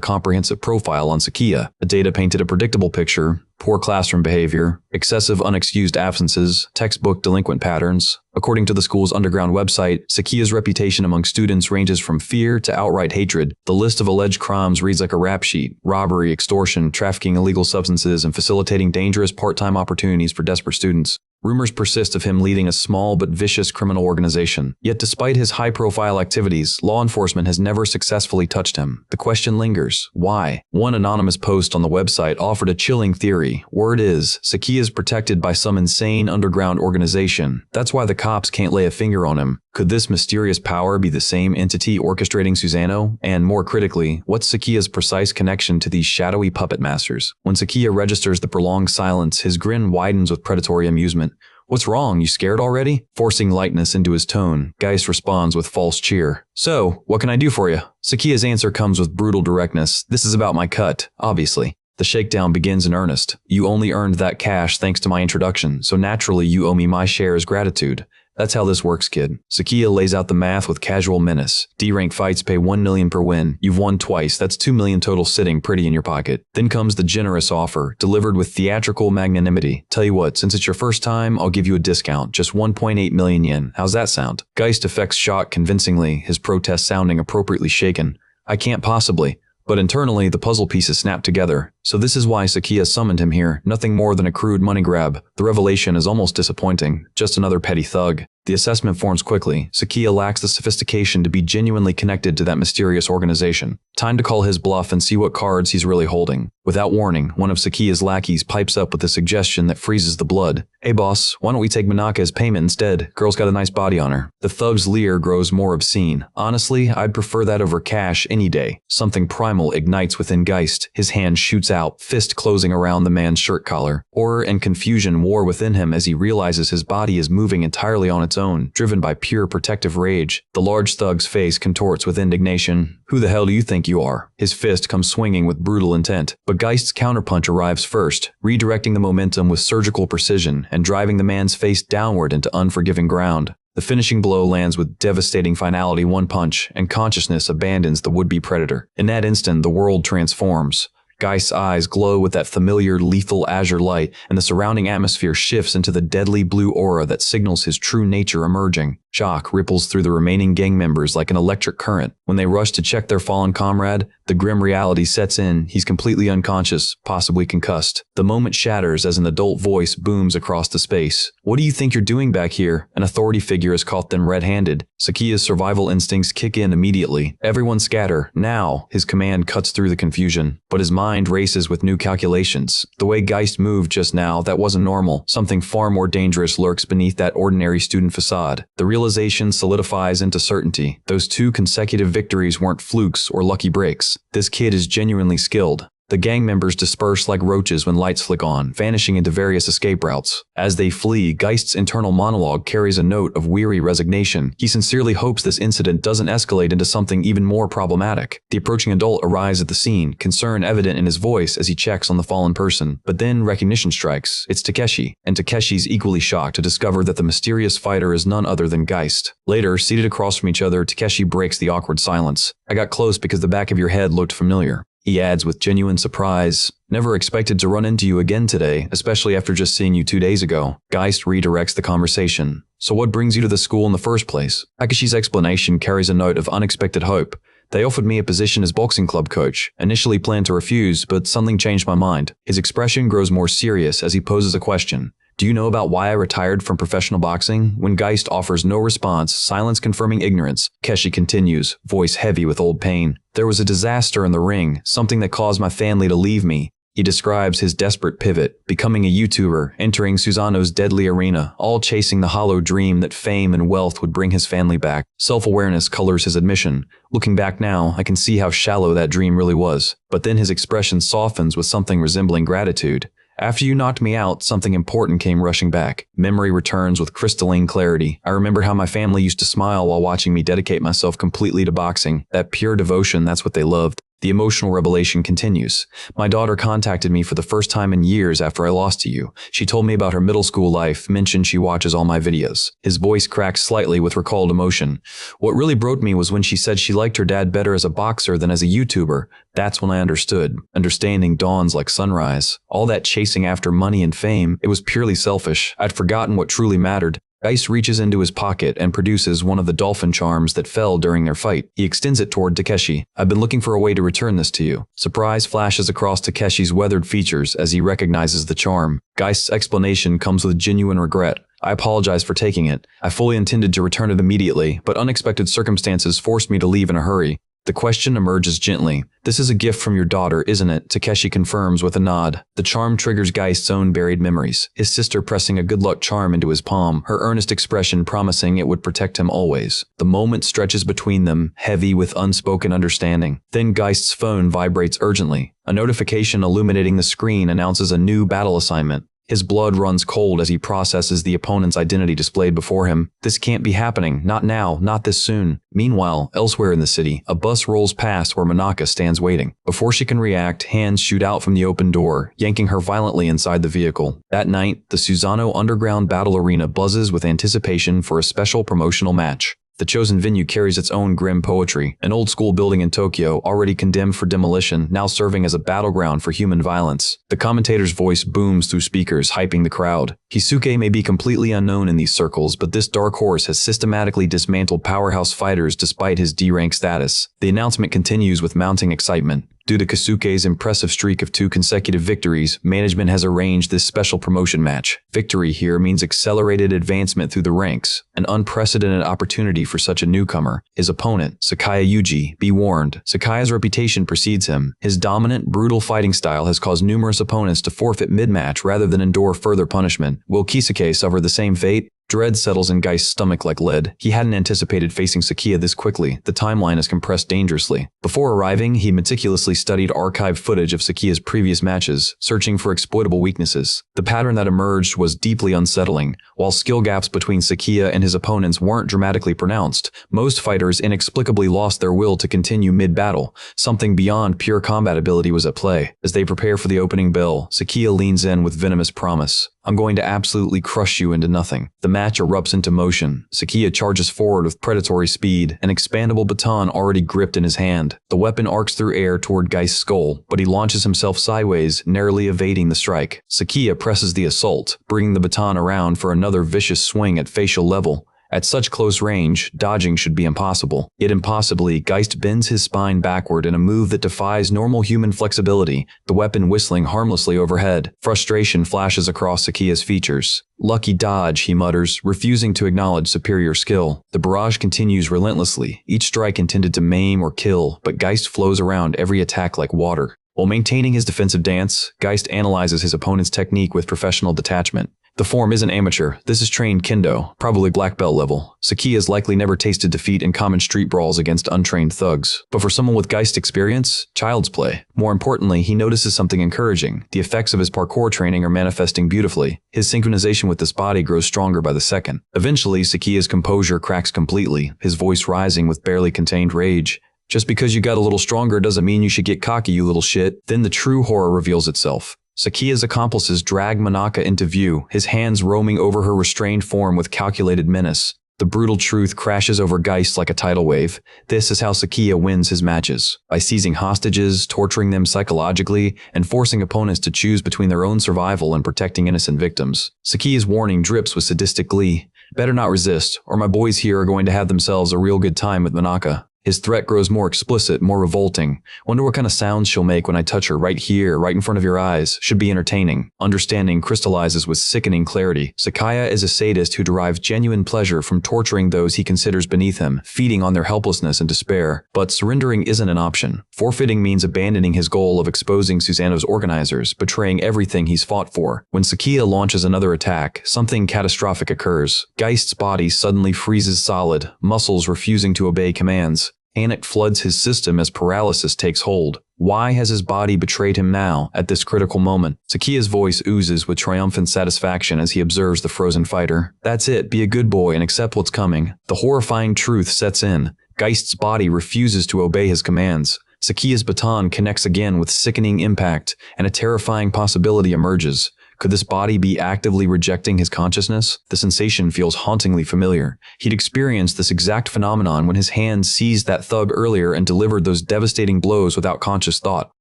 comprehensive profile on Sakiya. The data painted a predictable picture: poor classroom behavior, excessive unexcused absences, textbook delinquent patterns. According to the school's underground website, Sakiya's reputation among students ranges from fear to outright hatred. The list of alleged crimes reads like a rap sheet: robbery, extortion, trafficking illegal substances, and facilitating dangerous part-time opportunities for desperate students. Rumors persist of him leading a small but vicious criminal organization. Yet despite his high-profile activities, law enforcement has never successfully touched him. The question lingers: why? One anonymous post on the website offered a chilling theory. Word is, Sakiya is protected by some insane underground organization. That's why the cops can't lay a finger on him. Could this mysterious power be the same entity orchestrating Susanoo? And more critically, what's Sakiya's precise connection to these shadowy puppet masters? When Sakiya registers the prolonged silence, his grin widens with predatory amusement. What's wrong? You scared already? Forcing lightness into his tone, Geist responds with false cheer. So, what can I do for you? Sakiya's answer comes with brutal directness. This is about my cut, obviously. The shakedown begins in earnest. You only earned that cash thanks to my introduction, so naturally you owe me my share as gratitude. That's how this works, kid. Sakiya lays out the math with casual menace. D-rank fights pay 1 million per win. You've won twice. That's 2 million total sitting pretty in your pocket. Then comes the generous offer, delivered with theatrical magnanimity. Tell you what, since it's your first time, I'll give you a discount. Just 1.8 million yen. How's that sound? Geist affects shock convincingly, his protest sounding appropriately shaken. I can't possibly. But internally, the puzzle pieces snap together. So this is why Sakiya summoned him here, nothing more than a crude money grab. The revelation is almost disappointing, just another petty thug. The assessment forms quickly. Sakiya lacks the sophistication to be genuinely connected to that mysterious organization. Time to call his bluff and see what cards he's really holding. Without warning, one of Sakiya's lackeys pipes up with a suggestion that freezes the blood. Hey boss, why don't we take Manaka as payment instead? Girl's got a nice body on her. The thug's leer grows more obscene. Honestly, I'd prefer that over cash any day. Something primal ignites within Geist. His hand shoots out, fist closing around the man's shirt collar. Horror and confusion war within him as he realizes his body is moving entirely on its own, driven by pure protective rage. The large thug's face contorts with indignation. Who the hell do you think you are? His fist comes swinging with brutal intent. But Geist's counterpunch arrives first, redirecting the momentum with surgical precision and driving the man's face downward into unforgiving ground. The finishing blow lands with devastating finality, one punch, and consciousness abandons the would-be predator. In that instant, the world transforms. Geist's eyes glow with that familiar, lethal azure light, and the surrounding atmosphere shifts into the deadly blue aura that signals his true nature emerging. Shock ripples through the remaining gang members like an electric current. When they rush to check their fallen comrade, the grim reality sets in. He's completely unconscious, possibly concussed. The moment shatters as an adult voice booms across the space. What do you think you're doing back here? An authority figure has caught them red-handed. Sakiya's survival instincts kick in immediately. Everyone scatter. Now, his command cuts through the confusion. But his mind races with new calculations. The way Geist moved just now, that wasn't normal. Something far more dangerous lurks beneath that ordinary student facade. The realization solidifies into certainty. Those 2 consecutive victories weren't flukes or lucky breaks. This kid is genuinely skilled. The gang members disperse like roaches when lights flick on, vanishing into various escape routes. As they flee, Geist's internal monologue carries a note of weary resignation. He sincerely hopes this incident doesn't escalate into something even more problematic. The approaching adult arrives at the scene, concern evident in his voice as he checks on the fallen person. But then recognition strikes. It's Takeshi, and Takeshi's equally shocked to discover that the mysterious fighter is none other than Geist. Later, seated across from each other, Takeshi breaks the awkward silence. "I got close because the back of your head looked familiar." He adds with genuine surprise, "Never expected to run into you again today, especially after just seeing you 2 days ago." Geist redirects the conversation. "So what brings you to the school in the first place?" Takeshi's explanation carries a note of unexpected hope. "They offered me a position as boxing club coach. Initially planned to refuse, but something changed my mind." His expression grows more serious as he poses a question. "Do you know about why I retired from professional boxing?" When Geist offers no response, silence confirming ignorance, Takeshi continues, voice heavy with old pain. "There was a disaster in the ring, something that caused my family to leave me." He describes his desperate pivot, becoming a YouTuber, entering Susano's deadly arena, all chasing the hollow dream that fame and wealth would bring his family back. Self-awareness colors his admission. "Looking back now, I can see how shallow that dream really was." But then his expression softens with something resembling gratitude. "After you knocked me out, something important came rushing back. Memory returns with crystalline clarity. I remember how my family used to smile while watching me dedicate myself completely to boxing. That pure devotion, that's what they loved." The emotional revelation continues. "My daughter contacted me for the first time in years after I lost to you. She told me about her middle school life, mentioned she watches all my videos." His voice cracks slightly with recalled emotion. "What really broke me was when she said she liked her dad better as a boxer than as a YouTuber. That's when I understood. Understanding dawns like sunrise. All that chasing after money and fame, it was purely selfish. I'd forgotten what truly mattered." Geist reaches into his pocket and produces one of the dolphin charms that fell during their fight. He extends it toward Takeshi. "I've been looking for a way to return this to you." Surprise flashes across Takeshi's weathered features as he recognizes the charm. Geist's explanation comes with genuine regret. "I apologize for taking it. I fully intended to return it immediately, but unexpected circumstances forced me to leave in a hurry." The question emerges gently. "This is a gift from your daughter, isn't it?" Takeshi confirms with a nod. The charm triggers Geist's own buried memories. His sister pressing a good luck charm into his palm, her earnest expression promising it would protect him always. The moment stretches between them, heavy with unspoken understanding. Then Geist's phone vibrates urgently. A notification illuminating the screen announces a new battle assignment. His blood runs cold as he processes the opponent's identity displayed before him. This can't be happening. Not now. Not this soon. Meanwhile, elsewhere in the city, a bus rolls past where Manaka stands waiting. Before she can react, hands shoot out from the open door, yanking her violently inside the vehicle. That night, the Susano Underground Battle Arena buzzes with anticipation for a special promotional match. The chosen venue carries its own grim poetry, an old-school building in Tokyo, already condemned for demolition, now serving as a battleground for human violence. The commentator's voice booms through speakers, hyping the crowd. Kisuke may be completely unknown in these circles, but this dark horse has systematically dismantled powerhouse fighters despite his D-rank status. The announcement continues with mounting excitement. Due to Kisuke's impressive streak of 2 consecutive victories, management has arranged this special promotion match. Victory here means accelerated advancement through the ranks, an unprecedented opportunity for such a newcomer. His opponent, Sakaya Yuji, be warned. Sakaya's reputation precedes him. His dominant, brutal fighting style has caused numerous opponents to forfeit mid-match rather than endure further punishment. Will Kisuke suffer the same fate? Dread settles in Geist's stomach like lead. He hadn't anticipated facing Sakia this quickly. The timeline is compressed dangerously. Before arriving, he meticulously studied archived footage of Sakia's previous matches, searching for exploitable weaknesses. The pattern that emerged was deeply unsettling. While skill gaps between Sakia and his opponents weren't dramatically pronounced, most fighters inexplicably lost their will to continue mid-battle. Something beyond pure combat ability was at play. As they prepare for the opening bell, Sakia leans in with venomous promise. "I'm going to absolutely crush you into nothing." The match erupts into motion. Sakia charges forward with predatory speed, an expandable baton already gripped in his hand. The weapon arcs through air toward Geist's skull, but he launches himself sideways, narrowly evading the strike. Sakia presses the assault, bringing the baton around for another vicious swing at facial level. At such close range, dodging should be impossible. Yet impossibly, Geist bends his spine backward in a move that defies normal human flexibility, the weapon whistling harmlessly overhead. Frustration flashes across Sakia's features. "Lucky dodge," he mutters, refusing to acknowledge superior skill. The barrage continues relentlessly, each strike intended to maim or kill, but Geist flows around every attack like water. While maintaining his defensive dance, Geist analyzes his opponent's technique with professional detachment. The form isn't amateur. This is trained kendo, probably black belt level. Sakiya's likely never tasted defeat in common street brawls against untrained thugs. But for someone with Geist experience, child's play. More importantly, he notices something encouraging. The effects of his parkour training are manifesting beautifully. His synchronization with this body grows stronger by the second. Eventually, Sakiya's composure cracks completely, his voice rising with barely contained rage. Just because you got a little stronger doesn't mean you should get cocky, you little shit. Then the true horror reveals itself. Sakiya's accomplices drag Manaka into view, his hands roaming over her restrained form with calculated menace. The brutal truth crashes over Geist like a tidal wave. This is how Sakiya wins his matches. By seizing hostages, torturing them psychologically, and forcing opponents to choose between their own survival and protecting innocent victims. Sakiya's warning drips with sadistic glee. Better not resist, or my boys here are going to have themselves a real good time with Manaka. His threat grows more explicit, more revolting. Wonder what kind of sounds she'll make when I touch her right here, right in front of your eyes. Should be entertaining. Understanding crystallizes with sickening clarity. Sakiya is a sadist who derives genuine pleasure from torturing those he considers beneath him, feeding on their helplessness and despair. But surrendering isn't an option. Forfeiting means abandoning his goal of exposing Susanoo's organizers, betraying everything he's fought for. When Sakiya launches another attack, something catastrophic occurs. Geist's body suddenly freezes solid, muscles refusing to obey commands. Panic floods his system as paralysis takes hold. Why has his body betrayed him now, at this critical moment? Sakiya's voice oozes with triumphant satisfaction as he observes the frozen fighter. That's it, be a good boy and accept what's coming. The horrifying truth sets in. Geist's body refuses to obey his commands. Sakiya's baton connects again with sickening impact, and a terrifying possibility emerges. Could this body be actively rejecting his consciousness? The sensation feels hauntingly familiar. He'd experienced this exact phenomenon when his hand seized that thug earlier and delivered those devastating blows without conscious thought.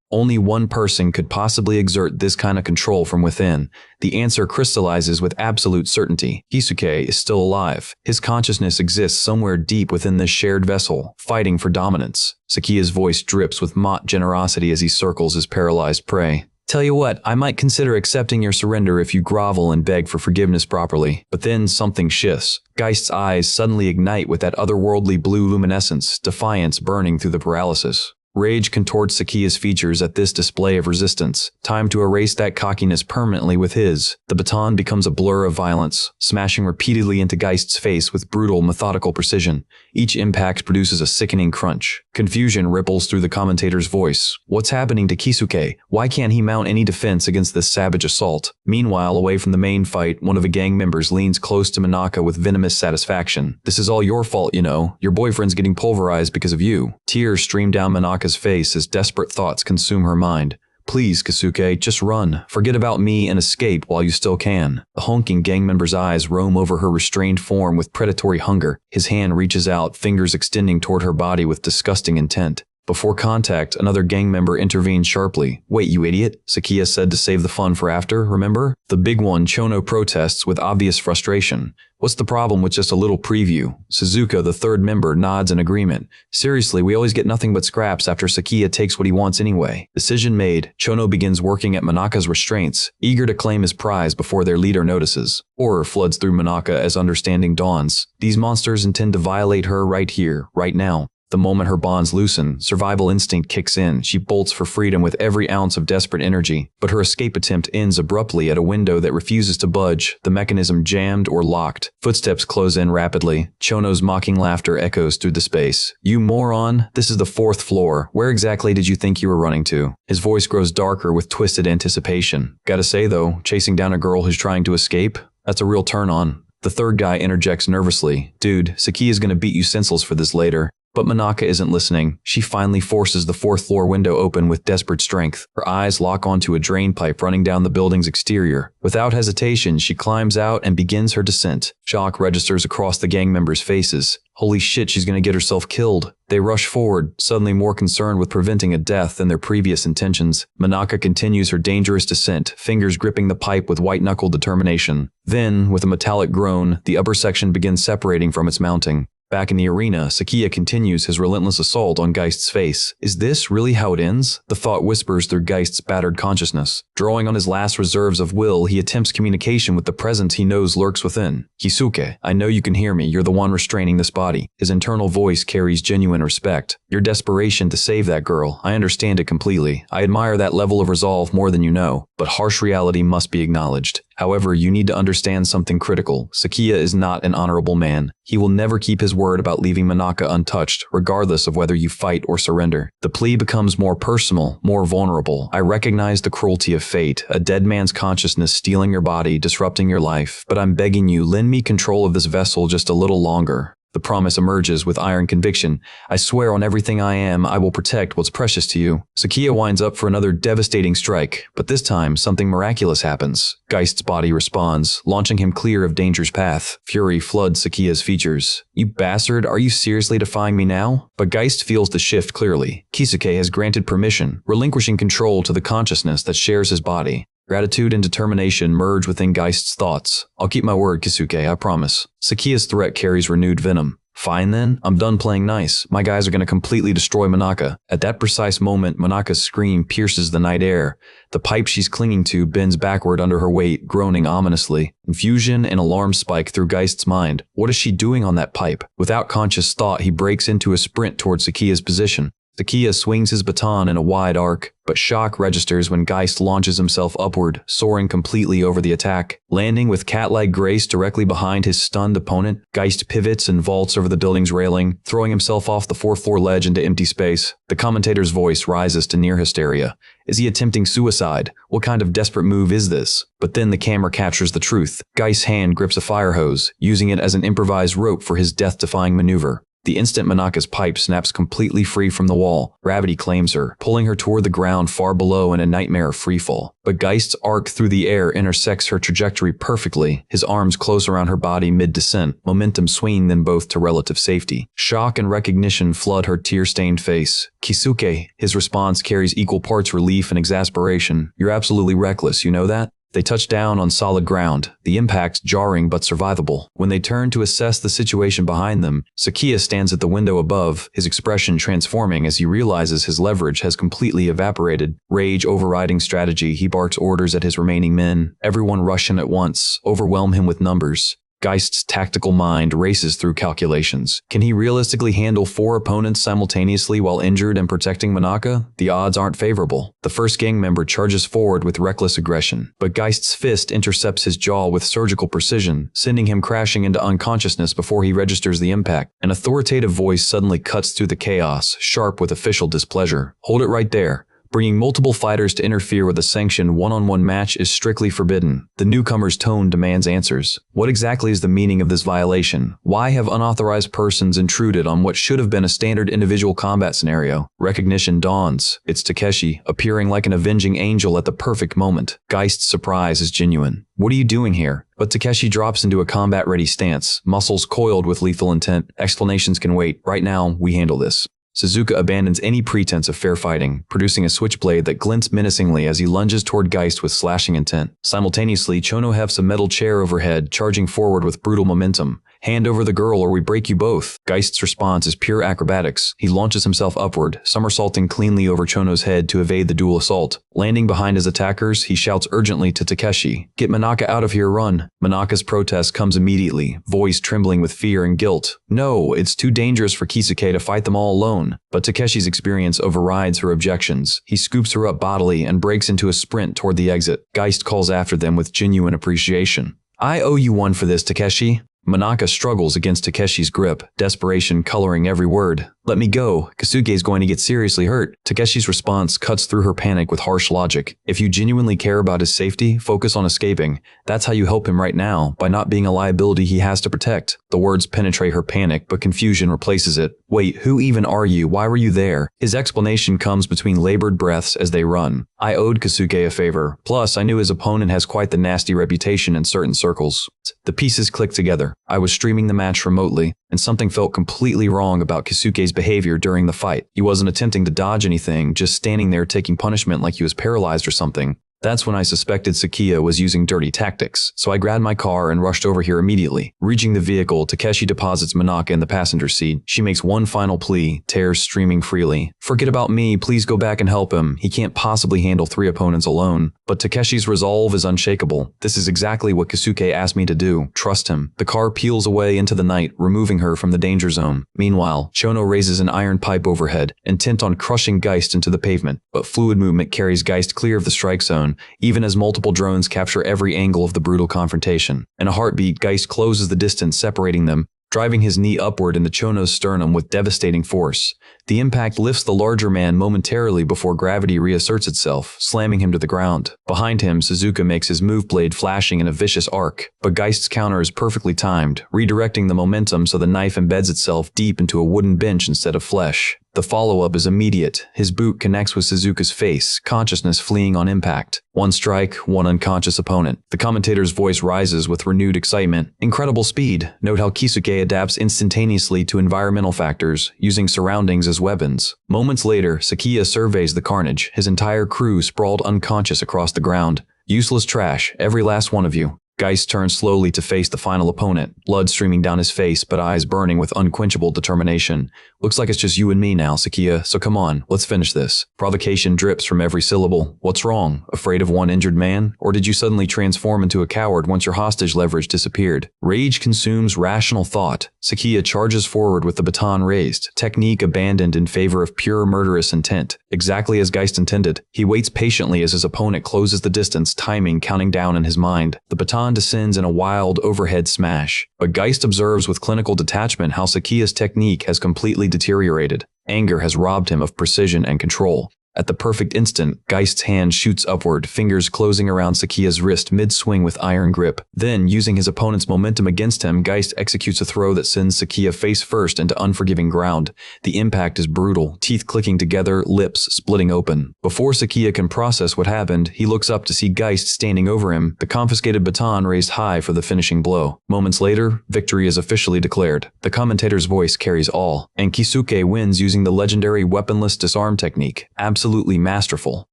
Only one person could possibly exert this kind of control from within. The answer crystallizes with absolute certainty. Kisuke is still alive. His consciousness exists somewhere deep within this shared vessel, fighting for dominance. Sakiya's voice drips with mock generosity as he circles his paralyzed prey. Tell you what, I might consider accepting your surrender if you grovel and beg for forgiveness properly. But then something shifts. Geist's eyes suddenly ignite with that otherworldly blue luminescence, defiance burning through the paralysis. Rage contorts Sakiya's features at this display of resistance. Time to erase that cockiness permanently with his. The baton becomes a blur of violence, smashing repeatedly into Geist's face with brutal, methodical precision. Each impact produces a sickening crunch. Confusion ripples through the commentator's voice. What's happening to Kisuke? Why can't he mount any defense against this savage assault? Meanwhile, away from the main fight, one of the gang members leans close to Manaka with venomous satisfaction. This is all your fault, you know. Your boyfriend's getting pulverized because of you. Tears stream down Manaka's face as desperate thoughts consume her mind. Please, Kisuke, just run. Forget about me and escape while you still can. The honking gang member's eyes roam over her restrained form with predatory hunger. His hand reaches out, fingers extending toward her body with disgusting intent. Before contact, another gang member intervened sharply. Wait, you idiot, Sakiya said to save the fun for after, remember? The big one, Chono, protests with obvious frustration. What's the problem with just a little preview? Suzuka, the third member, nods in agreement. Seriously, we always get nothing but scraps after Sakiya takes what he wants anyway. Decision made, Chono begins working at Manaka's restraints, eager to claim his prize before their leader notices. Horror floods through Manaka as understanding dawns. These monsters intend to violate her right here, right now. The moment her bonds loosen, survival instinct kicks in. She bolts for freedom with every ounce of desperate energy. But her escape attempt ends abruptly at a window that refuses to budge, the mechanism jammed or locked. Footsteps close in rapidly. Chono's mocking laughter echoes through the space. You moron, this is the 4th floor. Where exactly did you think you were running to? His voice grows darker with twisted anticipation. Gotta say though, chasing down a girl who's trying to escape? That's a real turn on. The third guy interjects nervously. Dude, Sakiya's gonna beat you senseless for this later. But Manaka isn't listening. She finally forces the 4th floor window open with desperate strength. Her eyes lock onto a drain pipe running down the building's exterior. Without hesitation, she climbs out and begins her descent. Shock registers across the gang members' faces. Holy shit, she's gonna get herself killed. They rush forward, suddenly more concerned with preventing a death than their previous intentions. Manaka continues her dangerous descent, fingers gripping the pipe with white-knuckled determination. Then, with a metallic groan, the upper section begins separating from its mounting. Back in the arena, Sakiya continues his relentless assault on Geist's face. Is this really how it ends? The thought whispers through Geist's battered consciousness. Drawing on his last reserves of will, he attempts communication with the presence he knows lurks within. Kisuke, I know you can hear me. You're the one restraining this body. His internal voice carries genuine respect. Your desperation to save that girl, I understand it completely. I admire that level of resolve more than you know, but harsh reality must be acknowledged. However, you need to understand something critical. Sakiya is not an honorable man. He will never keep his word about leaving Manaka untouched, regardless of whether you fight or surrender. The plea becomes more personal, more vulnerable. I recognize the cruelty of fate, a dead man's consciousness stealing your body, disrupting your life, but I'm begging you, lend me control of this vessel just a little longer. The promise emerges with iron conviction. I swear on everything I am, I will protect what's precious to you. Sakiya winds up for another devastating strike, but this time something miraculous happens. Geist's body responds, launching him clear of danger's path. Fury floods Sakiya's features. You bastard, are you seriously defying me now? But Geist feels the shift clearly. Kisuke has granted permission, relinquishing control to the consciousness that shares his body. Gratitude and determination merge within Geist's thoughts. I'll keep my word, Kisuke, I promise. Sakiya's threat carries renewed venom. Fine then, I'm done playing nice. My guys are going to completely destroy Manaka. At that precise moment, Manaka's scream pierces the night air. The pipe she's clinging to bends backward under her weight, groaning ominously. Confusion and alarm spike through Geist's mind. What is she doing on that pipe? Without conscious thought, he breaks into a sprint towards Sakiya's position. Sakiya swings his baton in a wide arc, but shock registers when Geist launches himself upward, soaring completely over the attack. Landing with cat-like grace directly behind his stunned opponent, Geist pivots and vaults over the building's railing, throwing himself off the fourth-floor ledge into empty space. The commentator's voice rises to near hysteria. Is he attempting suicide? What kind of desperate move is this? But then the camera captures the truth. Geist's hand grips a fire hose, using it as an improvised rope for his death-defying maneuver. The instant Manaka's pipe snaps completely free from the wall, gravity claims her, pulling her toward the ground far below in a nightmare of freefall. But Geist's arc through the air intersects her trajectory perfectly, his arms close around her body mid-descent, momentum swinging them both to relative safety. Shock and recognition flood her tear-stained face. Kisuke, his response carries equal parts relief and exasperation. You're absolutely reckless, you know that? They touch down on solid ground, the impact jarring but survivable. When they turn to assess the situation behind them, Sakiya stands at the window above, his expression transforming as he realizes his leverage has completely evaporated. Rage overriding strategy, he barks orders at his remaining men. Everyone rush in at once, overwhelm him with numbers. Geist's tactical mind races through calculations. Can he realistically handle 4 opponents simultaneously while injured and protecting Manaka? The odds aren't favorable. The first gang member charges forward with reckless aggression, but Geist's fist intercepts his jaw with surgical precision, sending him crashing into unconsciousness before he registers the impact. An authoritative voice suddenly cuts through the chaos, sharp with official displeasure. Hold it right there. Bringing multiple fighters to interfere with a sanctioned one-on-one match is strictly forbidden. The newcomer's tone demands answers. What exactly is the meaning of this violation? Why have unauthorized persons intruded on what should have been a standard individual combat scenario? Recognition dawns. It's Takeshi, appearing like an avenging angel at the perfect moment. Geist's surprise is genuine. What are you doing here? But Takeshi drops into a combat-ready stance, muscles coiled with lethal intent. Explanations can wait. Right now, we handle this. Suzuka abandons any pretense of fair fighting, producing a switchblade that glints menacingly as he lunges toward Geist with slashing intent. Simultaneously, Chono hefts a metal chair overhead, charging forward with brutal momentum. Hand over the girl or we break you both. Geist's response is pure acrobatics. He launches himself upward, somersaulting cleanly over Chono's head to evade the dual assault. Landing behind his attackers, he shouts urgently to Takeshi, "Get Manaka out of here, run." Manaka's protest comes immediately, voice trembling with fear and guilt. No, it's too dangerous for Kisuke to fight them all alone. But Takeshi's experience overrides her objections. He scoops her up bodily and breaks into a sprint toward the exit. Geist calls after them with genuine appreciation. "I owe you one for this, Takeshi." Manaka struggles against Takeshi's grip, desperation coloring every word. "Let me go. Kisuke is going to get seriously hurt." Takeshi's response cuts through her panic with harsh logic. If you genuinely care about his safety, focus on escaping. That's how you help him right now, by not being a liability he has to protect. The words penetrate her panic, but confusion replaces it. Wait, who even are you? Why were you there? His explanation comes between labored breaths as they run. I owed Kisuke a favor. Plus, I knew his opponent has quite the nasty reputation in certain circles. The pieces clicked together. I was streaming the match remotely, and something felt completely wrong about Kisuke's behavior during the fight. He wasn't attempting to dodge anything, just standing there taking punishment like he was paralyzed or something. That's when I suspected Sakia was using dirty tactics, so I grabbed my car and rushed over here immediately. Reaching the vehicle, Takeshi deposits Manaka in the passenger seat. She makes one final plea, tears streaming freely. "Forget about me, please go back and help him. He can't possibly handle 3 opponents alone." But Takeshi's resolve is unshakable. "This is exactly what Kisuke asked me to do. Trust him." The car peels away into the night, removing her from the danger zone. Meanwhile, Chono raises an iron pipe overhead, intent on crushing Geist into the pavement. But fluid movement carries Geist clear of the strike zone, even as multiple drones capture every angle of the brutal confrontation. In a heartbeat, Geist closes the distance separating them, driving his knee upward into Chono's sternum with devastating force. The impact lifts the larger man momentarily before gravity reasserts itself, slamming him to the ground. Behind him, Suzuka makes his move blade flashing in a vicious arc, but Geist's counter is perfectly timed, redirecting the momentum so the knife embeds itself deep into a wooden bench instead of flesh. The follow-up is immediate. His boot connects with Suzuka's face, consciousness fleeing on impact. One strike, one unconscious opponent. The commentator's voice rises with renewed excitement. Incredible speed. Note how Kisuke adapts instantaneously to environmental factors, using surroundings as weapons. Moments later, Sakia surveys the carnage, his entire crew sprawled unconscious across the ground. "Useless trash, every last one of you." Geist turns slowly to face the final opponent, blood streaming down his face but eyes burning with unquenchable determination. "Looks like it's just you and me now, Sakia, so come on, let's finish this." Provocation drips from every syllable. "What's wrong? Afraid of one injured man? Or did you suddenly transform into a coward once your hostage leverage disappeared?" Rage consumes rational thought. Sakia charges forward with the baton raised, technique abandoned in favor of pure murderous intent. Exactly as Geist intended, he waits patiently as his opponent closes the distance, timing counting down in his mind. The baton descends in a wild overhead smash, but Geist observes with clinical detachment how Sakia's technique has completely deteriorated. Anger has robbed him of precision and control. At the perfect instant, Geist's hand shoots upward, fingers closing around Sakia's wrist mid-swing with iron grip. Then, using his opponent's momentum against him, Geist executes a throw that sends Sakia face first into unforgiving ground. The impact is brutal, teeth clicking together, lips splitting open. Before Sakia can process what happened, he looks up to see Geist standing over him, the confiscated baton raised high for the finishing blow. Moments later, victory is officially declared. The commentator's voice carries all, and Kisuke wins using the legendary weaponless disarm technique. Absolutely masterful.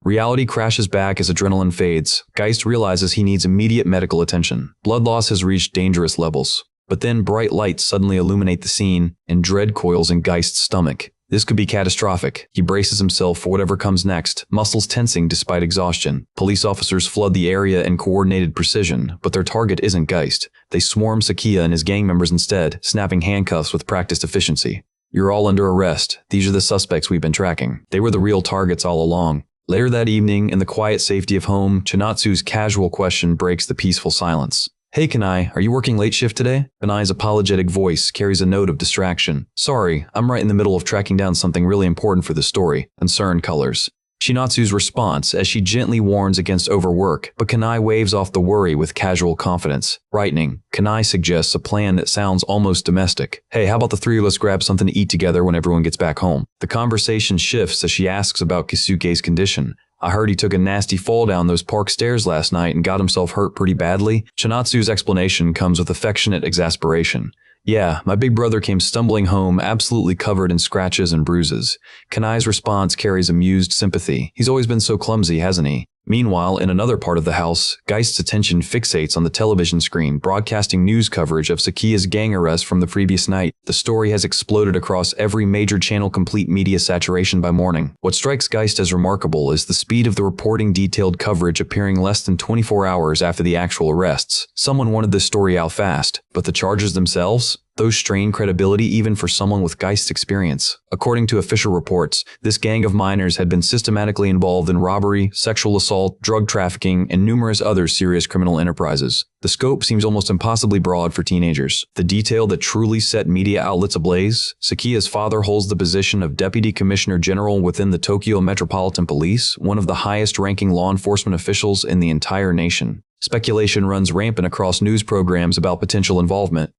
Reality crashes back as adrenaline fades. Geist realizes he needs immediate medical attention. Blood loss has reached dangerous levels. But then bright lights suddenly illuminate the scene, and dread coils in Geist's stomach. This could be catastrophic. He braces himself for whatever comes next, muscles tensing despite exhaustion. Police officers flood the area in coordinated precision, but their target isn't Geist. They swarm Sakia and his gang members instead, snapping handcuffs with practiced efficiency. "You're all under arrest. These are the suspects we've been tracking." They were the real targets all along. Later that evening, in the quiet safety of home, Chinatsu's casual question breaks the peaceful silence. "Hey Kanai, are you working late shift today?" Kanai's apologetic voice carries a note of distraction. "Sorry, I'm right in the middle of tracking down something really important for the story." Concern colors. Chinatsu's response as she gently warns against overwork, but Kanai waves off the worry with casual confidence. Brightening, Kanai suggests a plan that sounds almost domestic. "Hey, how about the 3 of us grab something to eat together when everyone gets back home?" The conversation shifts as she asks about Kisuke's condition. "I heard he took a nasty fall down those park stairs last night and got himself hurt pretty badly." Chinatsu's explanation comes with affectionate exasperation. "Yeah, my big brother came stumbling home absolutely covered in scratches and bruises." Kanai's response carries amused sympathy. "He's always been so clumsy, hasn't he?" Meanwhile, in another part of the house, Geist's attention fixates on the television screen, broadcasting news coverage of Sakia's gang arrest from the previous night. The story has exploded across every major channel, complete media saturation by morning. What strikes Geist as remarkable is the speed of the reporting, detailed coverage appearing less than 24 hours after the actual arrests. Someone wanted this story out fast, but the charges themselves? Those strain credibility even for someone with Geist's experience. According to official reports, this gang of minors had been systematically involved in robbery, sexual assault, drug trafficking, and numerous other serious criminal enterprises. The scope seems almost impossibly broad for teenagers. The detail that truly set media outlets ablaze: Sakia's father holds the position of Deputy Commissioner General within the Tokyo Metropolitan Police, one of the highest-ranking law enforcement officials in the entire nation. Speculation runs rampant across news programs about potential involvement,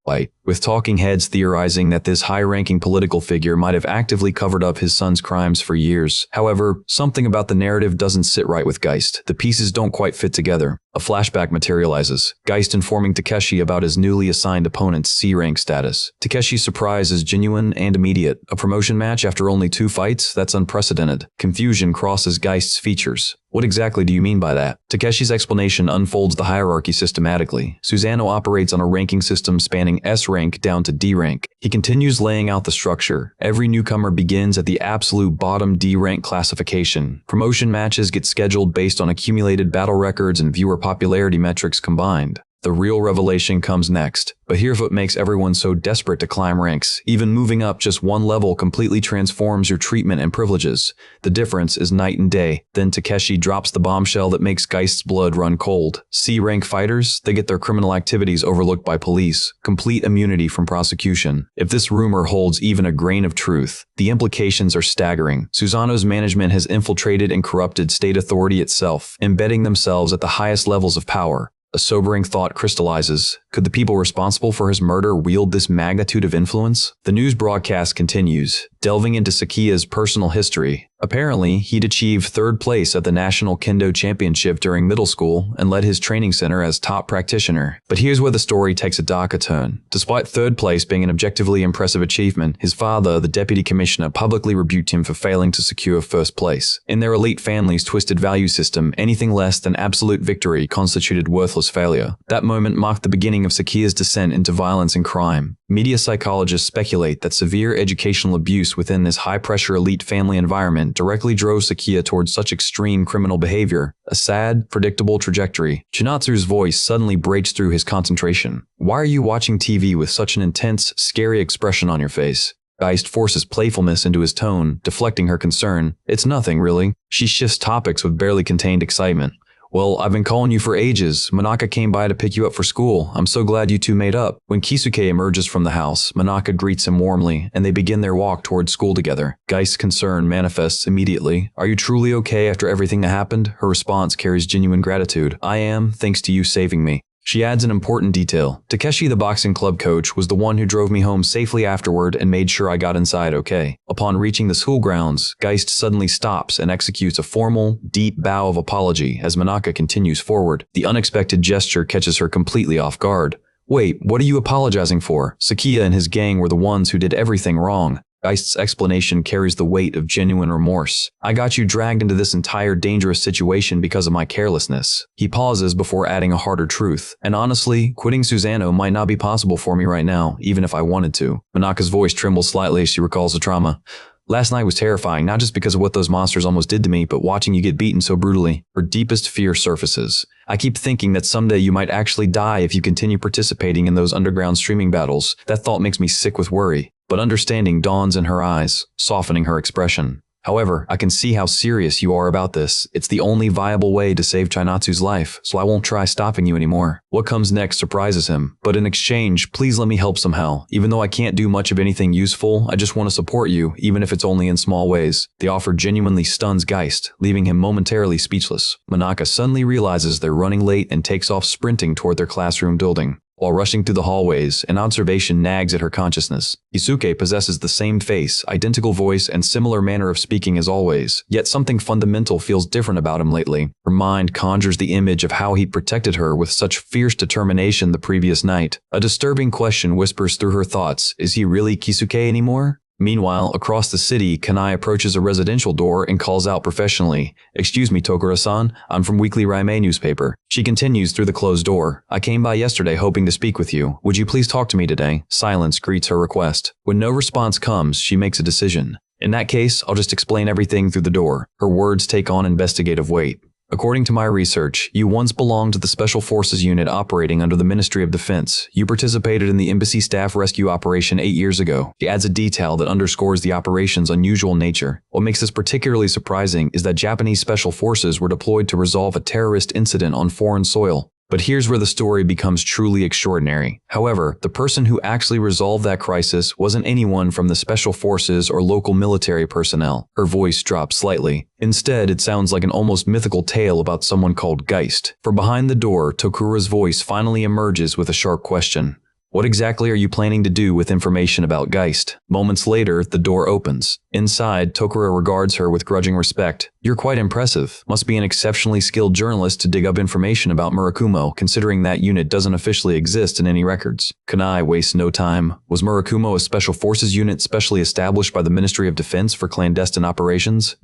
with talking heads theorizing that this high-ranking political figure might have actively covered up his son's crimes for years. However, something about the narrative doesn't sit right with Geist. The pieces don't quite fit together. A flashback materializes, Geist informing Takeshi about his newly assigned opponent's C-rank status. Takeshi's surprise is genuine and immediate. A promotion match after only 2 fights? That's unprecedented. Confusion crosses Geist's features. What exactly do you mean by that? Takeshi's explanation unfolds the hierarchy systematically. Susanoo operates on a ranking system spanning S rank down to D rank. He continues laying out the structure. Every newcomer begins at the absolute bottom D rank classification. Promotion matches get scheduled based on accumulated battle records and viewer popularity metrics combined. The real revelation comes next, but here's what makes everyone so desperate to climb ranks. Even moving up just one level completely transforms your treatment and privileges. The difference is night and day. Then Takeshi drops the bombshell that makes Geist's blood run cold. C-rank fighters, they get their criminal activities overlooked by police. Complete immunity from prosecution. If this rumor holds even a grain of truth, the implications are staggering. Susanoo's management has infiltrated and corrupted state authority itself, embedding themselves at the highest levels of power. A sobering thought crystallizes. Could the people responsible for his murder wield this magnitude of influence? The news broadcast continues, delving into Sakiya's personal history. Apparently, he'd achieved third place at the National Kendo Championship during middle school and led his training center as top practitioner. But here's where the story takes a darker turn. Despite third place being an objectively impressive achievement, his father, the deputy commissioner, publicly rebuked him for failing to secure first place. In their elite family's twisted value system, anything less than absolute victory constituted worthless failure. That moment marked the beginning of Sakiya's descent into violence and crime. Media psychologists speculate that severe educational abuse within this high-pressure elite family environment directly drove Sakiya towards such extreme criminal behavior. A sad, predictable trajectory. Chinatsu's voice suddenly breaks through his concentration. Why are you watching TV with such an intense, scary expression on your face? Geist forces playfulness into his tone, deflecting her concern. It's nothing, really. She shifts topics with barely contained excitement. Well, I've been calling you for ages. Manaka came by to pick you up for school. I'm so glad you two made up. When Kisuke emerges from the house, Manaka greets him warmly, and they begin their walk towards school together. Geist's concern manifests immediately. Are you truly okay after everything that happened? Her response carries genuine gratitude. I am, thanks to you saving me. She adds an important detail. Takeshi, the boxing club coach, was the one who drove me home safely afterward and made sure I got inside okay. Upon reaching the school grounds, Geist suddenly stops and executes a formal, deep bow of apology as Manaka continues forward. The unexpected gesture catches her completely off guard. Wait, what are you apologizing for? Sakiya and his gang were the ones who did everything wrong. Geist's explanation carries the weight of genuine remorse. I got you dragged into this entire dangerous situation because of my carelessness. He pauses before adding a harder truth. And honestly, quitting Susanoo might not be possible for me right now, even if I wanted to. Manaka's voice trembles slightly as she recalls the trauma. Last night was terrifying, not just because of what those monsters almost did to me, but watching you get beaten so brutally. Her deepest fear surfaces. I keep thinking that someday you might actually die if you continue participating in those underground streaming battles. That thought makes me sick with worry. But understanding dawns in her eyes, softening her expression. However, I can see how serious you are about this. It's the only viable way to save Chinatsu's life, so I won't try stopping you anymore. What comes next surprises him, but in exchange, please let me help somehow. Even though I can't do much of anything useful, I just want to support you, even if it's only in small ways. The offer genuinely stuns Geist, leaving him momentarily speechless. Manaka suddenly realizes they're running late and takes off sprinting toward their classroom building. While rushing through the hallways, an observation nags at her consciousness. Kisuke possesses the same face, identical voice, and similar manner of speaking as always, yet something fundamental feels different about him lately. Her mind conjures the image of how he protected her with such fierce determination the previous night. A disturbing question whispers through her thoughts, is he really Kisuke anymore? Meanwhile, across the city, Kanai approaches a residential door and calls out professionally, "Excuse me, Tokura-san, I'm from Weekly Raime newspaper." She continues through the closed door. "I came by yesterday hoping to speak with you. Would you please talk to me today?" Silence greets her request. When no response comes, she makes a decision. "In that case, I'll just explain everything through the door." Her words take on investigative weight. "According to my research, you once belonged to the Special Forces unit operating under the Ministry of Defense. You participated in the embassy staff rescue operation 8 years ago." She adds a detail that underscores the operation's unusual nature. What makes this particularly surprising is that Japanese Special Forces were deployed to resolve a terrorist incident on foreign soil. But here's where the story becomes truly extraordinary. However, the person who actually resolved that crisis wasn't anyone from the Special Forces or local military personnel. Her voice drops slightly. Instead, it sounds like an almost mythical tale about someone called Geist. From behind the door, Tokura's voice finally emerges with a sharp question. What exactly are you planning to do with information about Geist? Moments later, the door opens. Inside, Tokura regards her with grudging respect. You're quite impressive. Must be an exceptionally skilled journalist to dig up information about Murakumo, considering that unit doesn't officially exist in any records. Kanai wastes no time. Was Murakumo a Special Forces unit specially established by the Ministry of Defense for clandestine operations?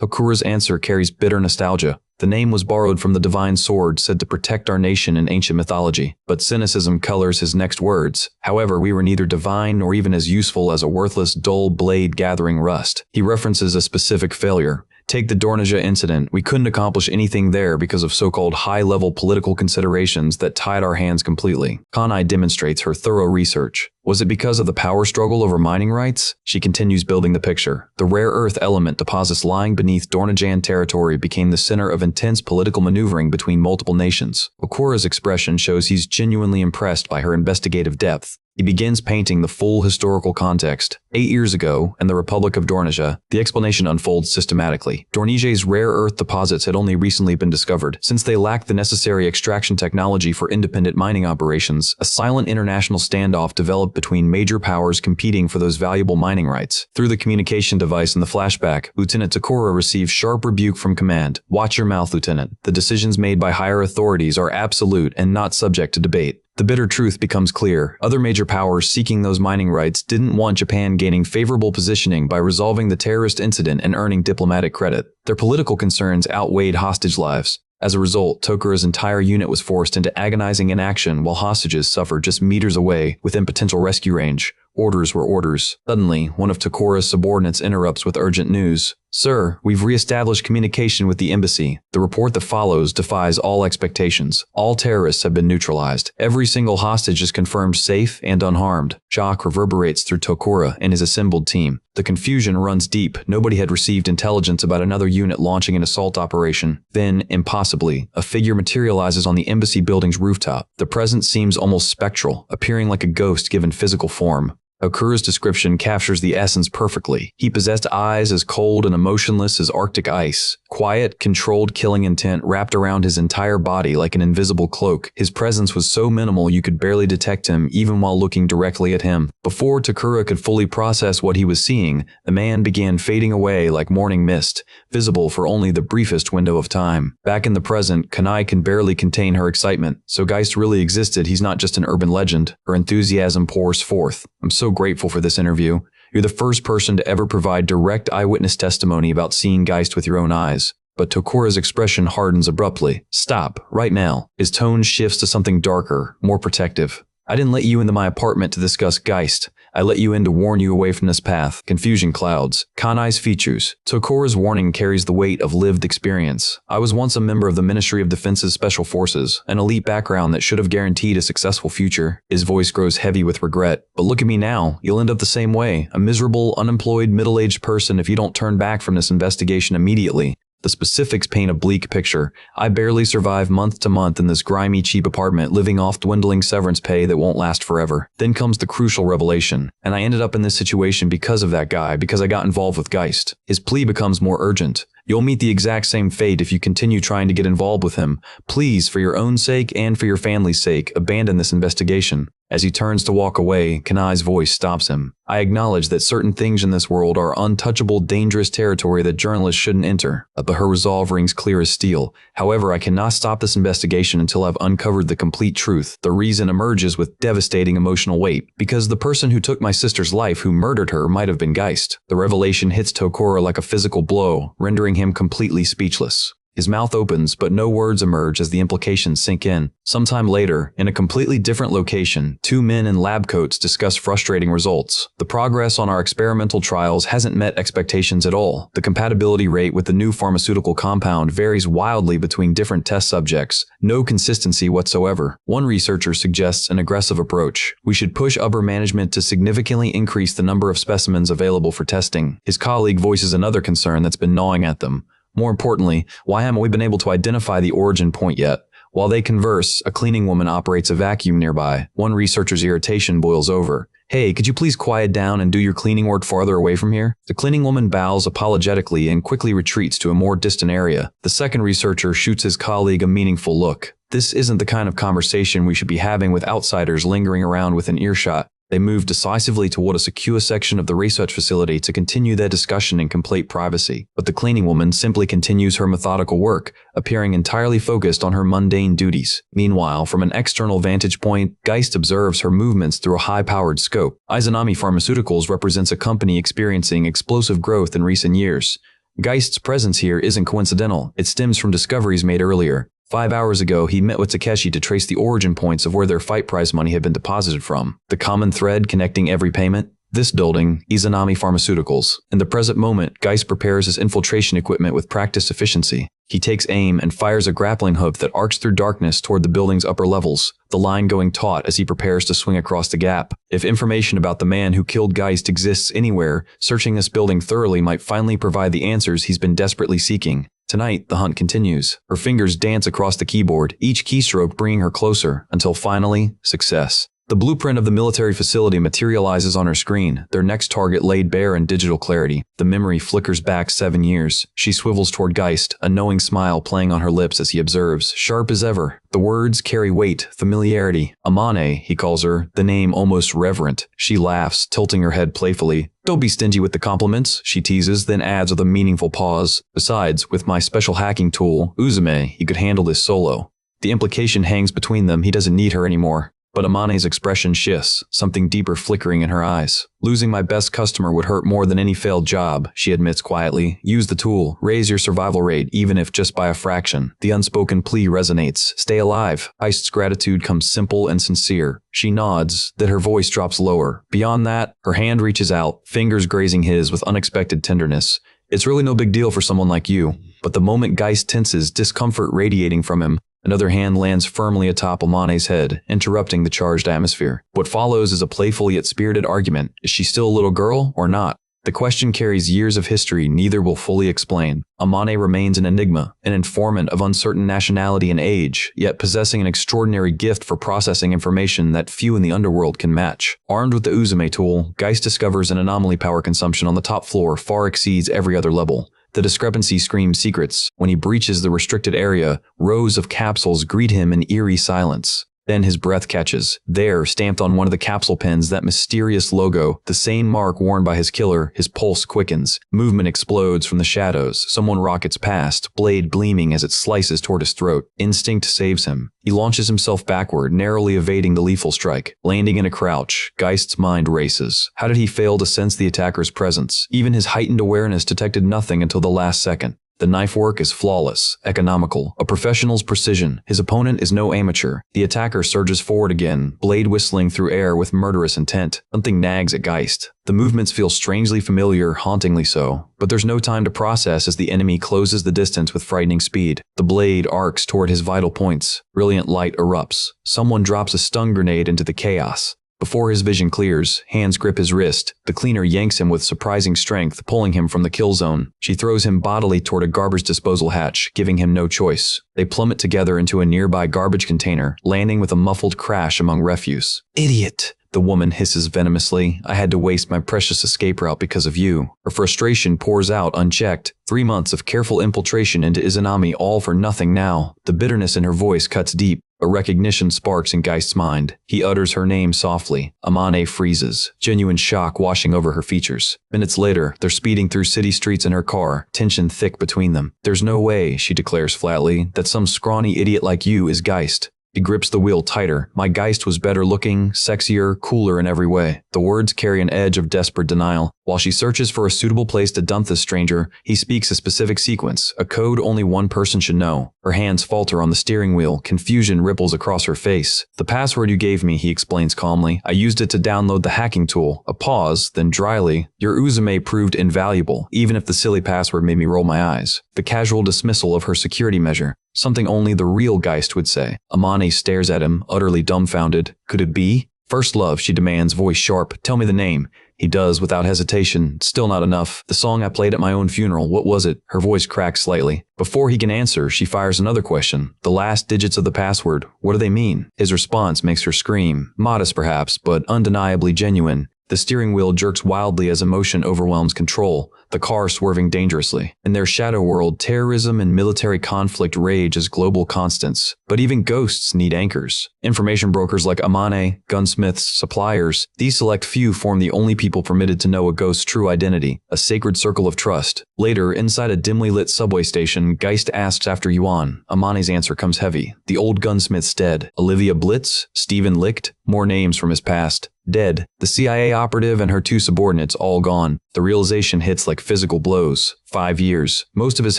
Tokura's answer carries bitter nostalgia. The name was borrowed from the divine sword said to protect our nation in ancient mythology, but cynicism colors his next words. However, we were neither divine nor even as useful as a worthless, dull blade gathering rust. He references a specific failure. Take the Dornija incident. We couldn't accomplish anything there because of so-called high-level political considerations that tied our hands completely. Kanai demonstrates her thorough research. Was it because of the power struggle over mining rights? She continues building the picture. The rare earth element deposits lying beneath Dornijan territory became the center of intense political maneuvering between multiple nations. Okura's expression shows he's genuinely impressed by her investigative depth. He begins painting the full historical context. 8 years ago, in the Republic of Dornija, the explanation unfolds systematically. Dornija's rare earth deposits had only recently been discovered. Since they lacked the necessary extraction technology for independent mining operations, a silent international standoff developed between major powers competing for those valuable mining rights. Through the communication device in the flashback, Lieutenant Tokura receives sharp rebuke from command. Watch your mouth, Lieutenant. The decisions made by higher authorities are absolute and not subject to debate. The bitter truth becomes clear. Other major powers seeking those mining rights didn't want Japan gaining favorable positioning by resolving the terrorist incident and earning diplomatic credit. Their political concerns outweighed hostage lives. As a result, Tokura's entire unit was forced into agonizing inaction while hostages suffered just meters away within potential rescue range. Orders were orders. Suddenly, one of Tokura's subordinates interrupts with urgent news. Sir, we've re-established communication with the embassy. The report that follows defies all expectations. All terrorists have been neutralized. Every single hostage is confirmed safe and unharmed. Shock reverberates through Tokura and his assembled team. The confusion runs deep. Nobody had received intelligence about another unit launching an assault operation. Then, impossibly, a figure materializes on the embassy building's rooftop. The presence seems almost spectral, appearing like a ghost given physical form. Okura's description captures the essence perfectly. He possessed eyes as cold and emotionless as Arctic ice. Quiet, controlled killing intent wrapped around his entire body like an invisible cloak. His presence was so minimal you could barely detect him even while looking directly at him. Before Tokura could fully process what he was seeing, the man began fading away like morning mist, visible for only the briefest window of time. Back in the present, Kanai can barely contain her excitement. So Geist really existed. He's not just an urban legend. Her enthusiasm pours forth. I'm so grateful for this interview. You're the first person to ever provide direct eyewitness testimony about seeing Geist with your own eyes. But Tokura's expression hardens abruptly. Stop, right now. His tone shifts to something darker, more protective. I didn't let you into my apartment to discuss Geist. I let you in to warn you away from this path. Confusion clouds. Kanai's features. Tokura's warning carries the weight of lived experience. I was once a member of the Ministry of Defense's Special Forces, an elite background that should have guaranteed a successful future. His voice grows heavy with regret. But look at me now. You'll end up the same way. A miserable, unemployed, middle-aged person if you don't turn back from this investigation immediately. The specifics paint a bleak picture. I barely survive month to month in this grimy, cheap apartment, living off dwindling severance pay that won't last forever. Then comes the crucial revelation. And I ended up in this situation because of that guy, because I got involved with Geist. His plea becomes more urgent. You'll meet the exact same fate if you continue trying to get involved with him. Please, for your own sake and for your family's sake, abandon this investigation. As he turns to walk away, Kanai's voice stops him. I acknowledge that certain things in this world are untouchable, dangerous territory that journalists shouldn't enter, but her resolve rings clear as steel. However, I cannot stop this investigation until I've uncovered the complete truth. The reason emerges with devastating emotional weight, because the person who took my sister's life, who murdered her, might have been Geist. The revelation hits Tokura like a physical blow, rendering him completely speechless. His mouth opens, but no words emerge as the implications sink in. Sometime later, in a completely different location, two men in lab coats discuss frustrating results. The progress on our experimental trials hasn't met expectations at all. The compatibility rate with the new pharmaceutical compound varies wildly between different test subjects. No consistency whatsoever. One researcher suggests an aggressive approach. We should push upper management to significantly increase the number of specimens available for testing. His colleague voices another concern that's been gnawing at them. More importantly, why haven't we been able to identify the origin point yet? While they converse, a cleaning woman operates a vacuum nearby. One researcher's irritation boils over. Hey, could you please quiet down and do your cleaning work farther away from here? The cleaning woman bows apologetically and quickly retreats to a more distant area. The second researcher shoots his colleague a meaningful look. This isn't the kind of conversation we should be having with outsiders lingering around within earshot. They move decisively toward a secure section of the research facility to continue their discussion in complete privacy. But the cleaning woman simply continues her methodical work, appearing entirely focused on her mundane duties. Meanwhile, from an external vantage point, Geist observes her movements through a high-powered scope. Izanami Pharmaceuticals represents a company experiencing explosive growth in recent years. Geist's presence here isn't coincidental. It stems from discoveries made earlier. 5 hours ago, he met with Takeshi to trace the origin points of where their fight prize money had been deposited from. The common thread connecting every payment? This building, Izanami Pharmaceuticals. In the present moment, Geist prepares his infiltration equipment with practiced efficiency. He takes aim and fires a grappling hook that arcs through darkness toward the building's upper levels, the line going taut as he prepares to swing across the gap. If information about the man who killed Geist exists anywhere, searching this building thoroughly might finally provide the answers he's been desperately seeking. Tonight, the hunt continues. Her fingers dance across the keyboard, each keystroke bringing her closer, until finally, success. The blueprint of the military facility materializes on her screen, their next target laid bare in digital clarity. The memory flickers back 7 years. She swivels toward Geist, a knowing smile playing on her lips as he observes, sharp as ever. The words carry weight, familiarity. Amane, he calls her, the name almost reverent. She laughs, tilting her head playfully. Don't be stingy with the compliments, she teases, then adds with a meaningful pause. Besides, with my special hacking tool, Uzume, he could handle this solo. The implication hangs between them, he doesn't need her anymore. But Amane's expression shifts, something deeper flickering in her eyes. Losing my best customer would hurt more than any failed job, she admits quietly. Use the tool, raise your survival rate, even if just by a fraction. The unspoken plea resonates. Stay alive. Geist's gratitude comes simple and sincere. She nods, then her voice drops lower. Beyond that, her hand reaches out, fingers grazing his with unexpected tenderness. It's really no big deal for someone like you. But the moment Geist tenses, discomfort radiating from him, another hand lands firmly atop Amane's head, interrupting the charged atmosphere. What follows is a playful yet spirited argument. Is she still a little girl or not? The question carries years of history neither will fully explain. Amane remains an enigma, an informant of uncertain nationality and age, yet possessing an extraordinary gift for processing information that few in the underworld can match. Armed with the Uzume tool, Geist discovers an anomaly power consumption on the top floor far exceeds every other level. The discrepancy screams secrets. When he breaches the restricted area, rows of capsules greet him in eerie silence. Then his breath catches. There, stamped on one of the capsule pins, that mysterious logo, the same mark worn by his killer. His pulse quickens. Movement explodes from the shadows. Someone rockets past, blade gleaming as it slices toward his throat. Instinct saves him. He launches himself backward, narrowly evading the lethal strike. Landing in a crouch, Geist's mind races. How did he fail to sense the attacker's presence? Even his heightened awareness detected nothing until the last second. The knife work is flawless, economical, a professional's precision. His opponent is no amateur. The attacker surges forward again, blade whistling through air with murderous intent. Something nags at Geist. The movements feel strangely familiar, hauntingly so. But there's no time to process as the enemy closes the distance with frightening speed. The blade arcs toward his vital points. Brilliant light erupts. Someone drops a stun grenade into the chaos. Before his vision clears, hands grip his wrist. The cleaner yanks him with surprising strength, pulling him from the kill zone. She throws him bodily toward a garbage disposal hatch, giving him no choice. They plummet together into a nearby garbage container, landing with a muffled crash among refuse. Idiot! The woman hisses venomously. I had to waste my precious escape route because of you. Her frustration pours out unchecked. 3 months of careful infiltration into Izanami, all for nothing now. The bitterness in her voice cuts deep. A recognition sparks in Geist's mind. He utters her name softly. Amane freezes, genuine shock washing over her features. Minutes later, they're speeding through city streets in her car, tension thick between them. There's no way, she declares flatly, that some scrawny idiot like you is Geist. He grips the wheel tighter. My Geist was better looking, sexier, cooler in every way. The words carry an edge of desperate denial. While she searches for a suitable place to dump this stranger, he speaks a specific sequence, a code only one person should know. Her hands falter on the steering wheel, confusion ripples across her face. The password you gave me, he explains calmly. I used it to download the hacking tool. A pause, then dryly, your Uzume proved invaluable, even if the silly password made me roll my eyes. The casual dismissal of her security measure. Something only the real Geist would say. Amane stares at him, utterly dumbfounded. Could it be? First love, she demands, voice sharp. Tell me the name. He does, without hesitation. Still not enough. The song I played at my own funeral, what was it? Her voice cracks slightly. Before he can answer, she fires another question. The last digits of the password, what do they mean? His response makes her scream. Modest perhaps, but undeniably genuine. The steering wheel jerks wildly as emotion overwhelms control, the car swerving dangerously. In their shadow world, terrorism and military conflict rage as global constants. But even ghosts need anchors. Information brokers like Amane, gunsmiths, suppliers, these select few form the only people permitted to know a ghost's true identity, a sacred circle of trust. Later, inside a dimly lit subway station, Geist asks after Yuan. Amane's answer comes heavy. The old gunsmith's dead. Olivia Blitz? Stephen Licht? More names from his past. Dead. The CIA operative and her 2 subordinates all gone. The realization hits like physical blows. 5 years. Most of his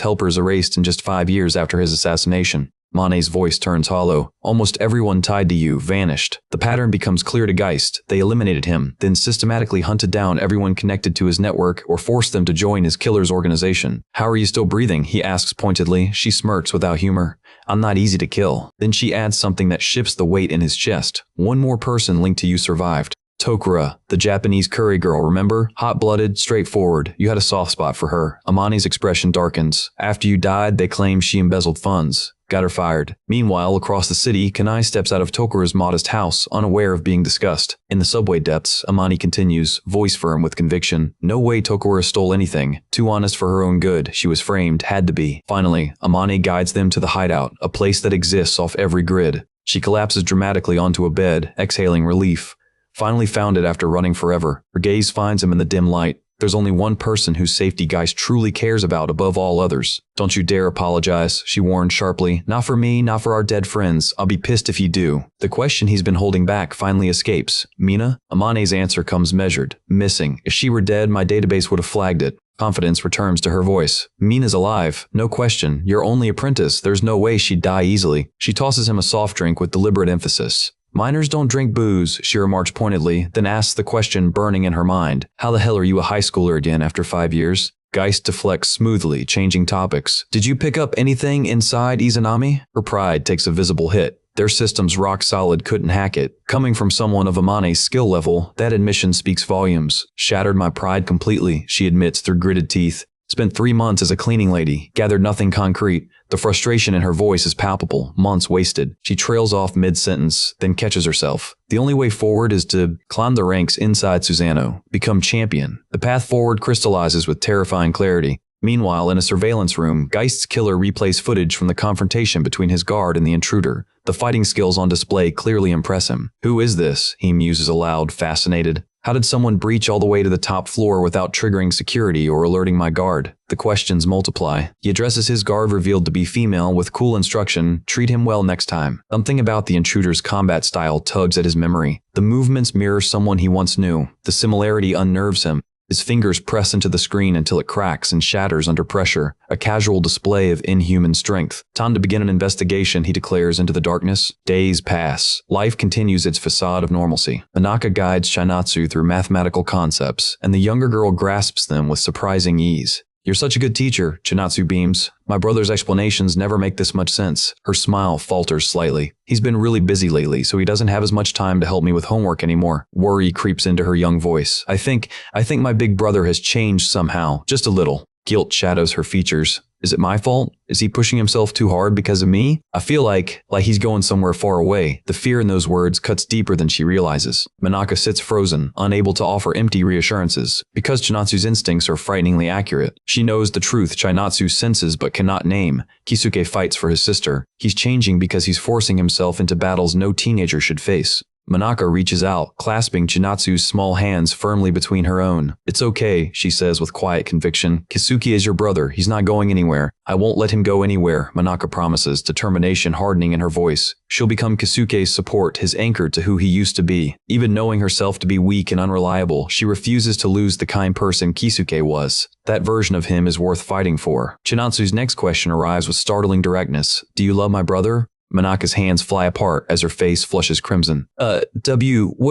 helpers erased in just 5 years after his assassination. Mane's voice turns hollow. Almost everyone tied to you vanished. The pattern becomes clear to Geist. They eliminated him, then systematically hunted down everyone connected to his network or forced them to join his killer's organization. How are you still breathing? He asks pointedly. She smirks without humor. I'm not easy to kill. Then she adds something that shifts the weight in his chest. One more person linked to you survived. Tokura, the Japanese curry girl, remember? Hot-blooded, straightforward. You had a soft spot for her. Amani's expression darkens. After you died, they claim she embezzled funds. Got her fired. Meanwhile, across the city, Kanai steps out of Tokura's modest house, unaware of being discussed. In the subway depths, Amani continues, voice firm with conviction. No way Tokura stole anything. Too honest for her own good. She was framed, had to be. Finally, Amani guides them to the hideout, a place that exists off every grid. She collapses dramatically onto a bed, exhaling relief. Finally found it after running forever. Her gaze finds him in the dim light. There's only one person whose safety Geist truly cares about above all others. Don't you dare apologize, she warned sharply. Not for me, not for our dead friends. I'll be pissed if you do. The question he's been holding back finally escapes. Mina? Amane's answer comes measured. Missing. If she were dead, my database would have flagged it. Confidence returns to her voice. Mina's alive. No question. Your only apprentice. There's no way she'd die easily. She tosses him a soft drink with deliberate emphasis. Minors don't drink booze, she remarks pointedly, then asks the question burning in her mind. How the hell are you a high schooler again after 5 years? Geist deflects smoothly, changing topics. Did you pick up anything inside Izanami? Her pride takes a visible hit. Their system's rock solid, couldn't hack it. Coming from someone of Amane's skill level, that admission speaks volumes. Shattered my pride completely, she admits through gritted teeth. Spent 3 months as a cleaning lady, gathered nothing concrete. The frustration in her voice is palpable, months wasted. She trails off mid-sentence, then catches herself. The only way forward is to climb the ranks inside Susano, become champion. The path forward crystallizes with terrifying clarity. Meanwhile, in a surveillance room, Geist's killer replays footage from the confrontation between his guard and the intruder. The fighting skills on display clearly impress him. Who is this? He muses aloud, fascinated. How did someone breach all the way to the top floor without triggering security or alerting my guard? The questions multiply. He addresses his guard revealed to be female with cool instruction, treat him well next time. Something about the intruder's combat style tugs at his memory. The movements mirror someone he once knew. The similarity unnerves him. His fingers press into the screen until it cracks and shatters under pressure, a casual display of inhuman strength. Time to begin an investigation, he declares into the darkness. Days pass. Life continues its facade of normalcy. Manaka guides Shinatsu through mathematical concepts, and the younger girl grasps them with surprising ease. You're such a good teacher, Chinatsu beams. My brother's explanations never make this much sense. Her smile falters slightly. He's been really busy lately, so he doesn't have as much time to help me with homework anymore. Worry creeps into her young voice. I think my big brother has changed somehow, just a little. Guilt shadows her features. Is it my fault? Is he pushing himself too hard because of me? I feel like he's going somewhere far away. The fear in those words cuts deeper than she realizes. Manaka sits frozen, unable to offer empty reassurances. Because Chinatsu's instincts are frighteningly accurate. She knows the truth Chinatsu senses but cannot name. Kisuke fights for his sister. He's changing because he's forcing himself into battles no teenager should face. Manaka reaches out, clasping Chinatsu's small hands firmly between her own. It's okay, she says with quiet conviction. Kisuke is your brother. He's not going anywhere. I won't let him go anywhere, Manaka promises, determination hardening in her voice. She'll become Kisuke's support, his anchor to who he used to be. Even knowing herself to be weak and unreliable, she refuses to lose the kind person Kisuke was. That version of him is worth fighting for. Chinatsu's next question arrives with startling directness. Do you love my brother? Manaka's hands fly apart as her face flushes crimson. What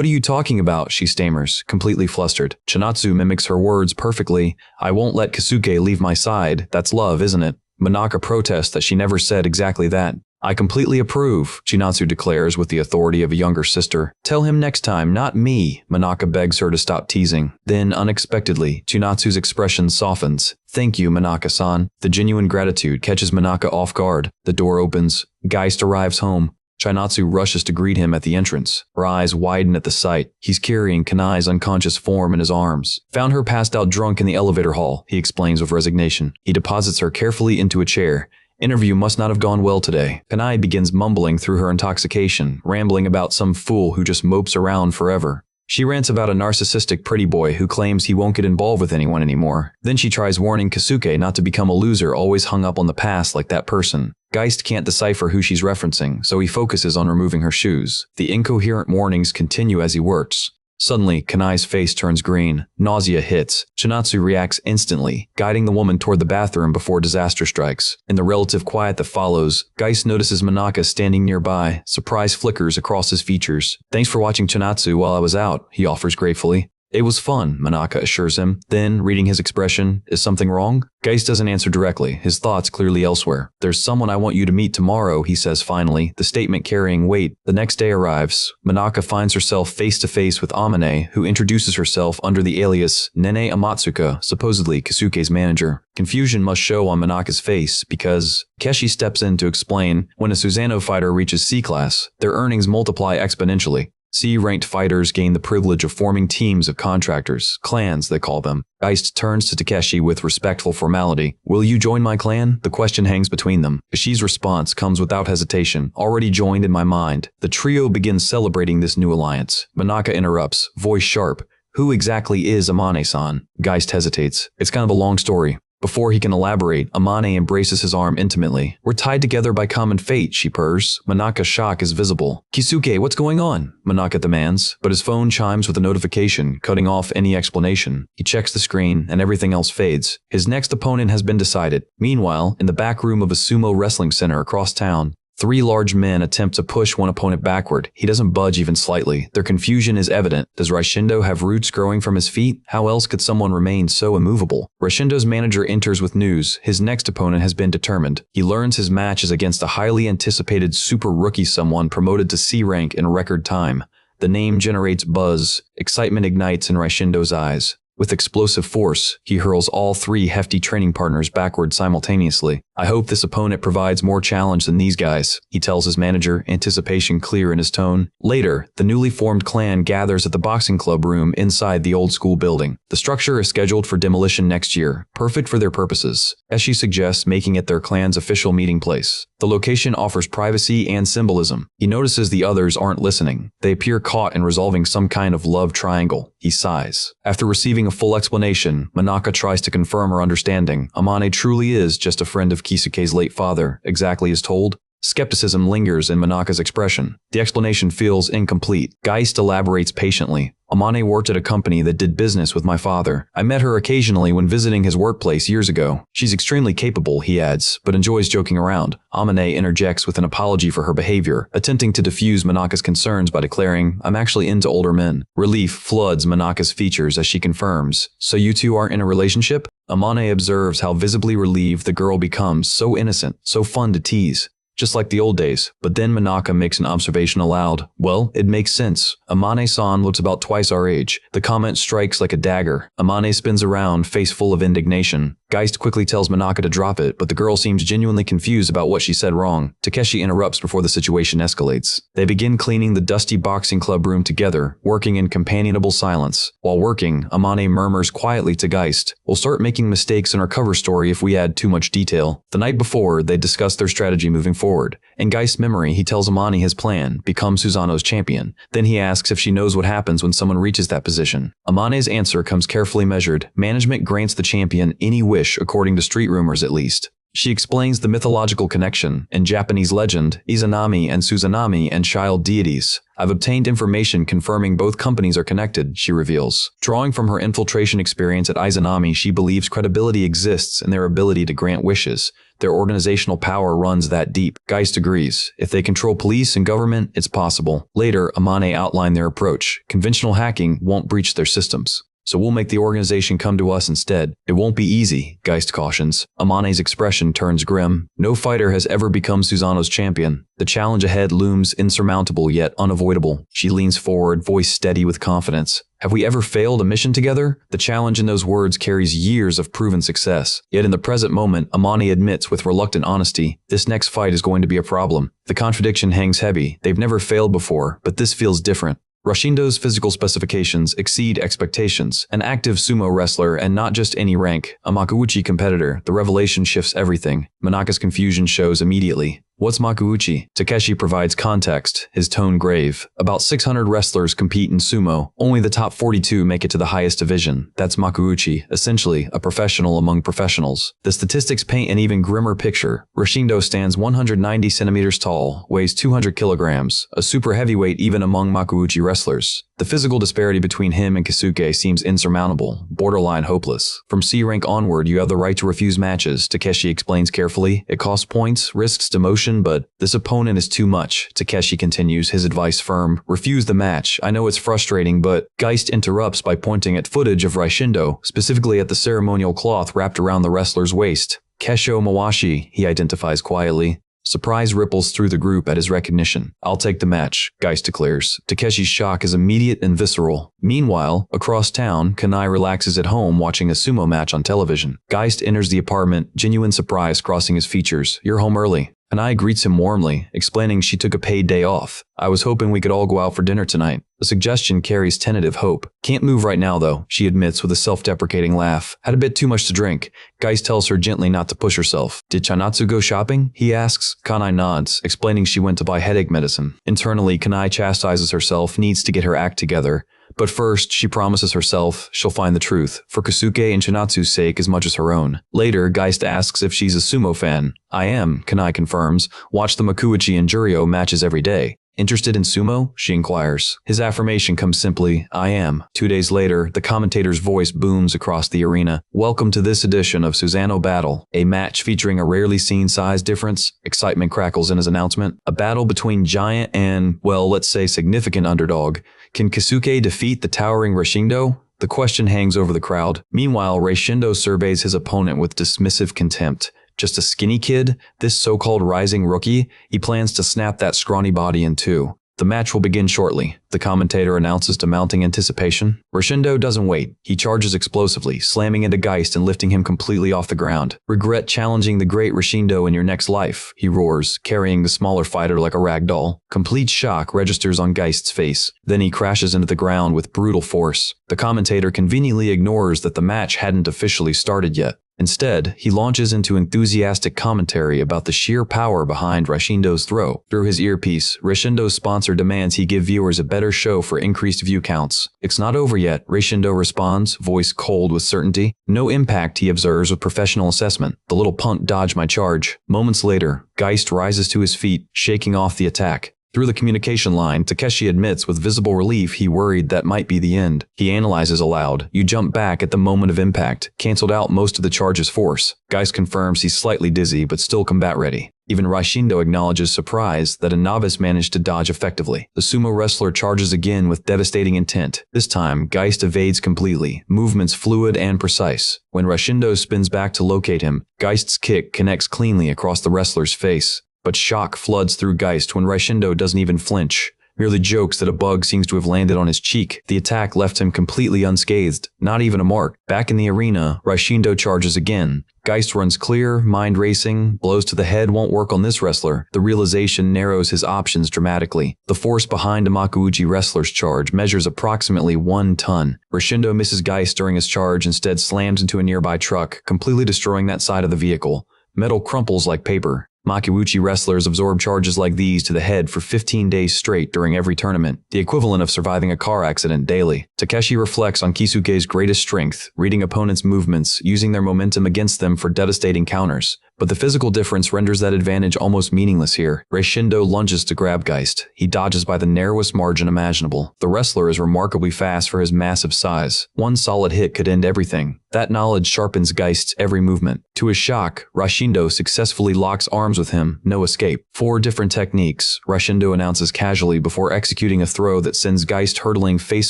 are you talking about? She stammers, completely flustered. Chinatsu mimics her words perfectly. I won't let Kisuke leave my side. That's love, isn't it? Manaka protests that she never said exactly that. I completely approve, Chinatsu declares with the authority of a younger sister. Tell him next time, not me. Manaka begs her to stop teasing. Then, unexpectedly, Chinatsu's expression softens. Thank you, Manaka-san. The genuine gratitude catches Manaka off guard. The door opens. Geist arrives home. Chinatsu rushes to greet him at the entrance. Her eyes widen at the sight. He's carrying Kanai's unconscious form in his arms. Found her passed out drunk in the elevator hall, he explains with resignation. He deposits her carefully into a chair. Interview must not have gone well today. Kanai begins mumbling through her intoxication, rambling about some fool who just mopes around forever. She rants about a narcissistic pretty boy who claims he won't get involved with anyone anymore. Then she tries warning Kisuke not to become a loser always hung up on the past like that person. Geist can't decipher who she's referencing, so he focuses on removing her shoes. The incoherent warnings continue as he works. Suddenly, Kanai's face turns green. Nausea hits. Chinatsu reacts instantly, guiding the woman toward the bathroom before disaster strikes. In the relative quiet that follows, Geist notices Manaka standing nearby. Surprise flickers across his features. "Thanks for watching Chinatsu while I was out," he offers gratefully. "It was fun," Manaka assures him. Then, reading his expression, "Is something wrong?" Geist doesn't answer directly, his thoughts clearly elsewhere. "There's someone I want you to meet tomorrow," he says finally, the statement carrying weight. The next day arrives. Manaka finds herself face to face with Amane, who introduces herself under the alias Nene Amatsuka, supposedly Kisuke's manager. Confusion must show on Manaka's face because Keshi steps in to explain when a Susanoo fighter reaches C-class, their earnings multiply exponentially. C-ranked fighters gain the privilege of forming teams of contractors, clans they call them. Geist turns to Takeshi with respectful formality. "Will you join my clan?" The question hangs between them. Takeshi's response comes without hesitation. "Already joined in my mind." The trio begins celebrating this new alliance. Manaka interrupts, voice sharp. "Who exactly is Amane-san?" Geist hesitates. "It's kind of a long story." Before he can elaborate, Amane embraces his arm intimately. "We're tied together by common fate," she purrs. Manaka's shock is visible. "Kisuke, what's going on?" Manaka demands, but his phone chimes with a notification, cutting off any explanation. He checks the screen, and everything else fades. His next opponent has been decided. Meanwhile, in the back room of a sumo wrestling center across town, 3 large men attempt to push one opponent backward. He doesn't budge even slightly. Their confusion is evident. Does Raishindo have roots growing from his feet? How else could someone remain so immovable? Raishindo's manager enters with news. His next opponent has been determined. He learns his match is against a highly anticipated super rookie, someone promoted to C rank in record time. The name generates buzz. Excitement ignites in Raishindo's eyes. With explosive force, he hurls all 3 hefty training partners backward simultaneously. "I hope this opponent provides more challenge than these guys," he tells his manager, anticipation clear in his tone. Later, the newly formed clan gathers at the boxing club room inside the old school building. The structure is scheduled for demolition next year, perfect for their purposes. Eshi suggests making it their clan's official meeting place. The location offers privacy and symbolism. He notices the others aren't listening. They appear caught in resolving some kind of love triangle. He sighs. After receiving a full explanation, Manaka tries to confirm her understanding. Amane truly is just a friend of Kisuke's late father, exactly as told. Skepticism lingers in Manaka's expression. The explanation feels incomplete. Geist elaborates patiently. "Amane worked at a company that did business with my father. I met her occasionally when visiting his workplace years ago. She's extremely capable," he adds, but enjoys joking around. Amane interjects with an apology for her behavior, attempting to diffuse Manaka's concerns by declaring, "I'm actually into older men." Relief floods Manaka's features as she confirms, "So you two aren't in a relationship?" Amane observes how visibly relieved the girl becomes, so innocent, so fun to tease. Just like the old days. But then Manaka makes an observation aloud. "Well, it makes sense. Amane-san looks about twice our age." The comment strikes like a dagger. Amane spins around, face full of indignation. Geist quickly tells Manaka to drop it, but the girl seems genuinely confused about what she said wrong. Takeshi interrupts before the situation escalates. They begin cleaning the dusty boxing club room together, working in companionable silence. While working, Amane murmurs quietly to Geist, "We'll start making mistakes in our cover story if we add too much detail." The night before, they discuss their strategy moving forward. In Geist's memory, he tells Amane his plan, become Susanoo's champion. Then he asks if she knows what happens when someone reaches that position. Amane's answer comes carefully measured. Management grants the champion any wish, according to street rumors at least. She explains the mythological connection. In Japanese legend, Izanami and Suzanami and child deities. "I've obtained information confirming both companies are connected," she reveals. Drawing from her infiltration experience at Izanami, she believes credibility exists in their ability to grant wishes. Their organizational power runs that deep. Geist agrees. If they control police and government, it's possible. Later, Amane outlined their approach. Conventional hacking won't breach their systems. "So we'll make the organization come to us instead. It won't be easy," Geist cautions. Amane's expression turns grim. No fighter has ever become Susanoo's champion. The challenge ahead looms insurmountable yet unavoidable. She leans forward, voice steady with confidence. "Have we ever failed a mission together?" The challenge in those words carries years of proven success. Yet in the present moment, Amane admits with reluctant honesty, this next fight is going to be a problem. The contradiction hangs heavy. They've never failed before, but this feels different. Raishindo's physical specifications exceed expectations. An active sumo wrestler and not just any rank, a Makuuchi competitor. The revelation shifts everything. Manaka's confusion shows immediately. "What's Makuuchi?" Takeshi provides context, his tone grave. "About 600 wrestlers compete in sumo. Only the top 42 make it to the highest division. That's Makuuchi, essentially a professional among professionals." The statistics paint an even grimmer picture. Raishindo stands 190 centimeters tall, weighs 200 kilograms, a super heavyweight even among Makuuchi wrestlers. The physical disparity between him and Keisuke seems insurmountable, borderline hopeless. From C rank onward, you have the right to refuse matches, Takeshi explains carefully. It costs points, risks demotion, but this opponent is too much. Takeshi continues, his advice firm. Refuse the match. I know it's frustrating, but Geist interrupts by pointing at footage of Raishindo, specifically at the ceremonial cloth wrapped around the wrestler's waist. Kesho Mawashi, he identifies quietly. Surprise ripples through the group at his recognition. I'll take the match, Geist declares. Takeshi's shock is immediate and visceral. Meanwhile, across town, Kanai relaxes at home watching a sumo match on television. Geist enters the apartment, genuine surprise crossing his features. You're home early. Kanai greets him warmly, explaining she took a paid day off. I was hoping we could all go out for dinner tonight. The suggestion carries tentative hope. Can't move right now though, she admits with a self-deprecating laugh. Had a bit too much to drink. Geist tells her gently not to push herself. Did Chanatsu go shopping? He asks. Kanai nods, explaining she went to buy headache medicine. Internally, Kanai chastises herself, needs to get her act together. But first, she promises herself she'll find the truth, for Keisuke and Chanatsu's sake as much as her own. Later, Geist asks if she's a sumo fan. I am, Kanai confirms. Watch the Makuuchi and Juryo matches every day. Interested in sumo? She inquires. His affirmation comes simply, I am. 2 days later, the commentator's voice booms across the arena. Welcome to this edition of Susanoo Battle, a match featuring a rarely seen size difference. Excitement crackles in his announcement. A battle between giant and, well, let's say significant underdog. Can Keisuke defeat the towering Raishindo? The question hangs over the crowd. Meanwhile, Raishindo surveys his opponent with dismissive contempt. Just a skinny kid? This so-called rising rookie? He plans to snap that scrawny body in two. The match will begin shortly, the commentator announces to mounting anticipation. Raishindo doesn't wait. He charges explosively, slamming into Geist and lifting him completely off the ground. Regret challenging the great Raishindo in your next life, he roars, carrying the smaller fighter like a rag doll. Complete shock registers on Geist's face. Then he crashes into the ground with brutal force. The commentator conveniently ignores that the match hadn't officially started yet. Instead, he launches into enthusiastic commentary about the sheer power behind Raishindo's throw. Through his earpiece, Raishindo's sponsor demands he give viewers a better show for increased view counts. It's not over yet, Raishindo responds, voice cold with certainty. No impact, he observes with professional assessment. The little punk dodged my charge. Moments later, Geist rises to his feet, shaking off the attack. Through the communication line, Takeshi admits with visible relief he worried that might be the end. He analyzes aloud. You jump back at the moment of impact, canceled out most of the charge's force. Geist confirms he's slightly dizzy but still combat ready. Even Raishindo acknowledges surprise that a novice managed to dodge effectively. The sumo wrestler charges again with devastating intent. This time, Geist evades completely, movements fluid and precise. When Raishindo spins back to locate him, Geist's kick connects cleanly across the wrestler's face. But shock floods through Geist when Raishindo doesn't even flinch. Merely jokes that a bug seems to have landed on his cheek. The attack left him completely unscathed, not even a mark. Back in the arena, Raishindo charges again. Geist runs clear, mind racing, blows to the head won't work on this wrestler. The realization narrows his options dramatically. The force behind a Makuuchi wrestler's charge measures approximately 1 ton. Raishindo misses Geist during his charge, instead slams into a nearby truck, completely destroying that side of the vehicle. Metal crumples like paper. Makuuchi wrestlers absorb charges like these to the head for 15 days straight during every tournament, the equivalent of surviving a car accident daily. Takeshi reflects on Keisuke's greatest strength, reading opponents' movements, using their momentum against them for devastating counters. But the physical difference renders that advantage almost meaningless here. Raishindo lunges to grab Geist. He dodges by the narrowest margin imaginable. The wrestler is remarkably fast for his massive size. One solid hit could end everything. That knowledge sharpens Geist's every movement. To his shock, Raishindo successfully locks arms with him, no escape. 4 different techniques, Raishindo announces casually before executing a throw that sends Geist hurtling face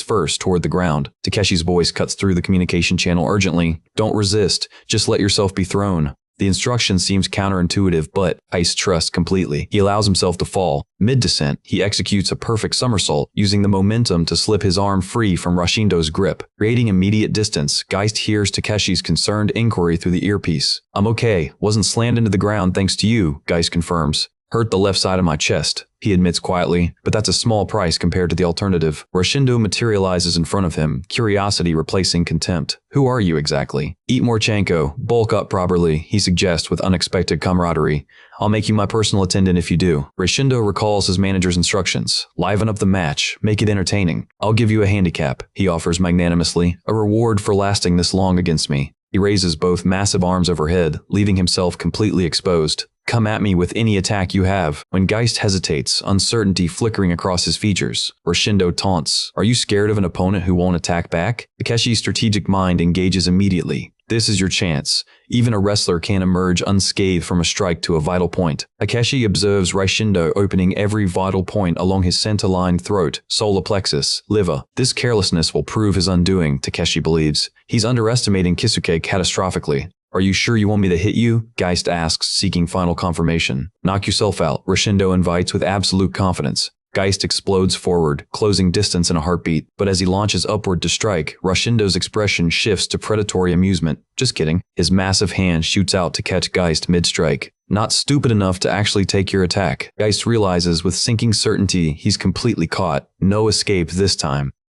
first toward the ground. Takeshi's voice cuts through the communication channel urgently. Don't resist, just let yourself be thrown. The instruction seems counterintuitive, but Geist trusts completely. He allows himself to fall. Mid-descent, he executes a perfect somersault, using the momentum to slip his arm free from Raishindo's grip. Creating immediate distance, Geist hears Takeshi's concerned inquiry through the earpiece. I'm okay, wasn't slammed into the ground thanks to you, Geist confirms. Hurt the left side of my chest, he admits quietly, but that's a small price compared to the alternative. Raishindo materializes in front of him, curiosity replacing contempt. Who are you exactly? Eat more chanko, bulk up properly, he suggests with unexpected camaraderie. I'll make you my personal attendant if you do. Raishindo recalls his manager's instructions. Liven up the match, make it entertaining. I'll give you a handicap, he offers magnanimously, a reward for lasting this long against me. He raises both massive arms overhead, leaving himself completely exposed. Come at me with any attack you have. When Geist hesitates, uncertainty flickering across his features, Roshindo taunts, "Are you scared of an opponent who won't attack back?" Takeshi's strategic mind engages immediately. This is your chance. Even a wrestler can't emerge unscathed from a strike to a vital point. Takeshi observes Roshindo opening every vital point along his center-line throat, solar plexus, liver. This carelessness will prove his undoing, Takeshi believes. He's underestimating Kisuke catastrophically. "Are you sure you want me to hit you?" Geist asks, seeking final confirmation. "Knock yourself out," Roshindo invites with absolute confidence. Geist explodes forward, closing distance in a heartbeat, but as he launches upward to strike, Roshindo's expression shifts to predatory amusement. Just kidding. His massive hand shoots out to catch Geist mid-strike. Not stupid enough to actually take your attack. Geist realizes with sinking certainty he's completely caught. No escape this time.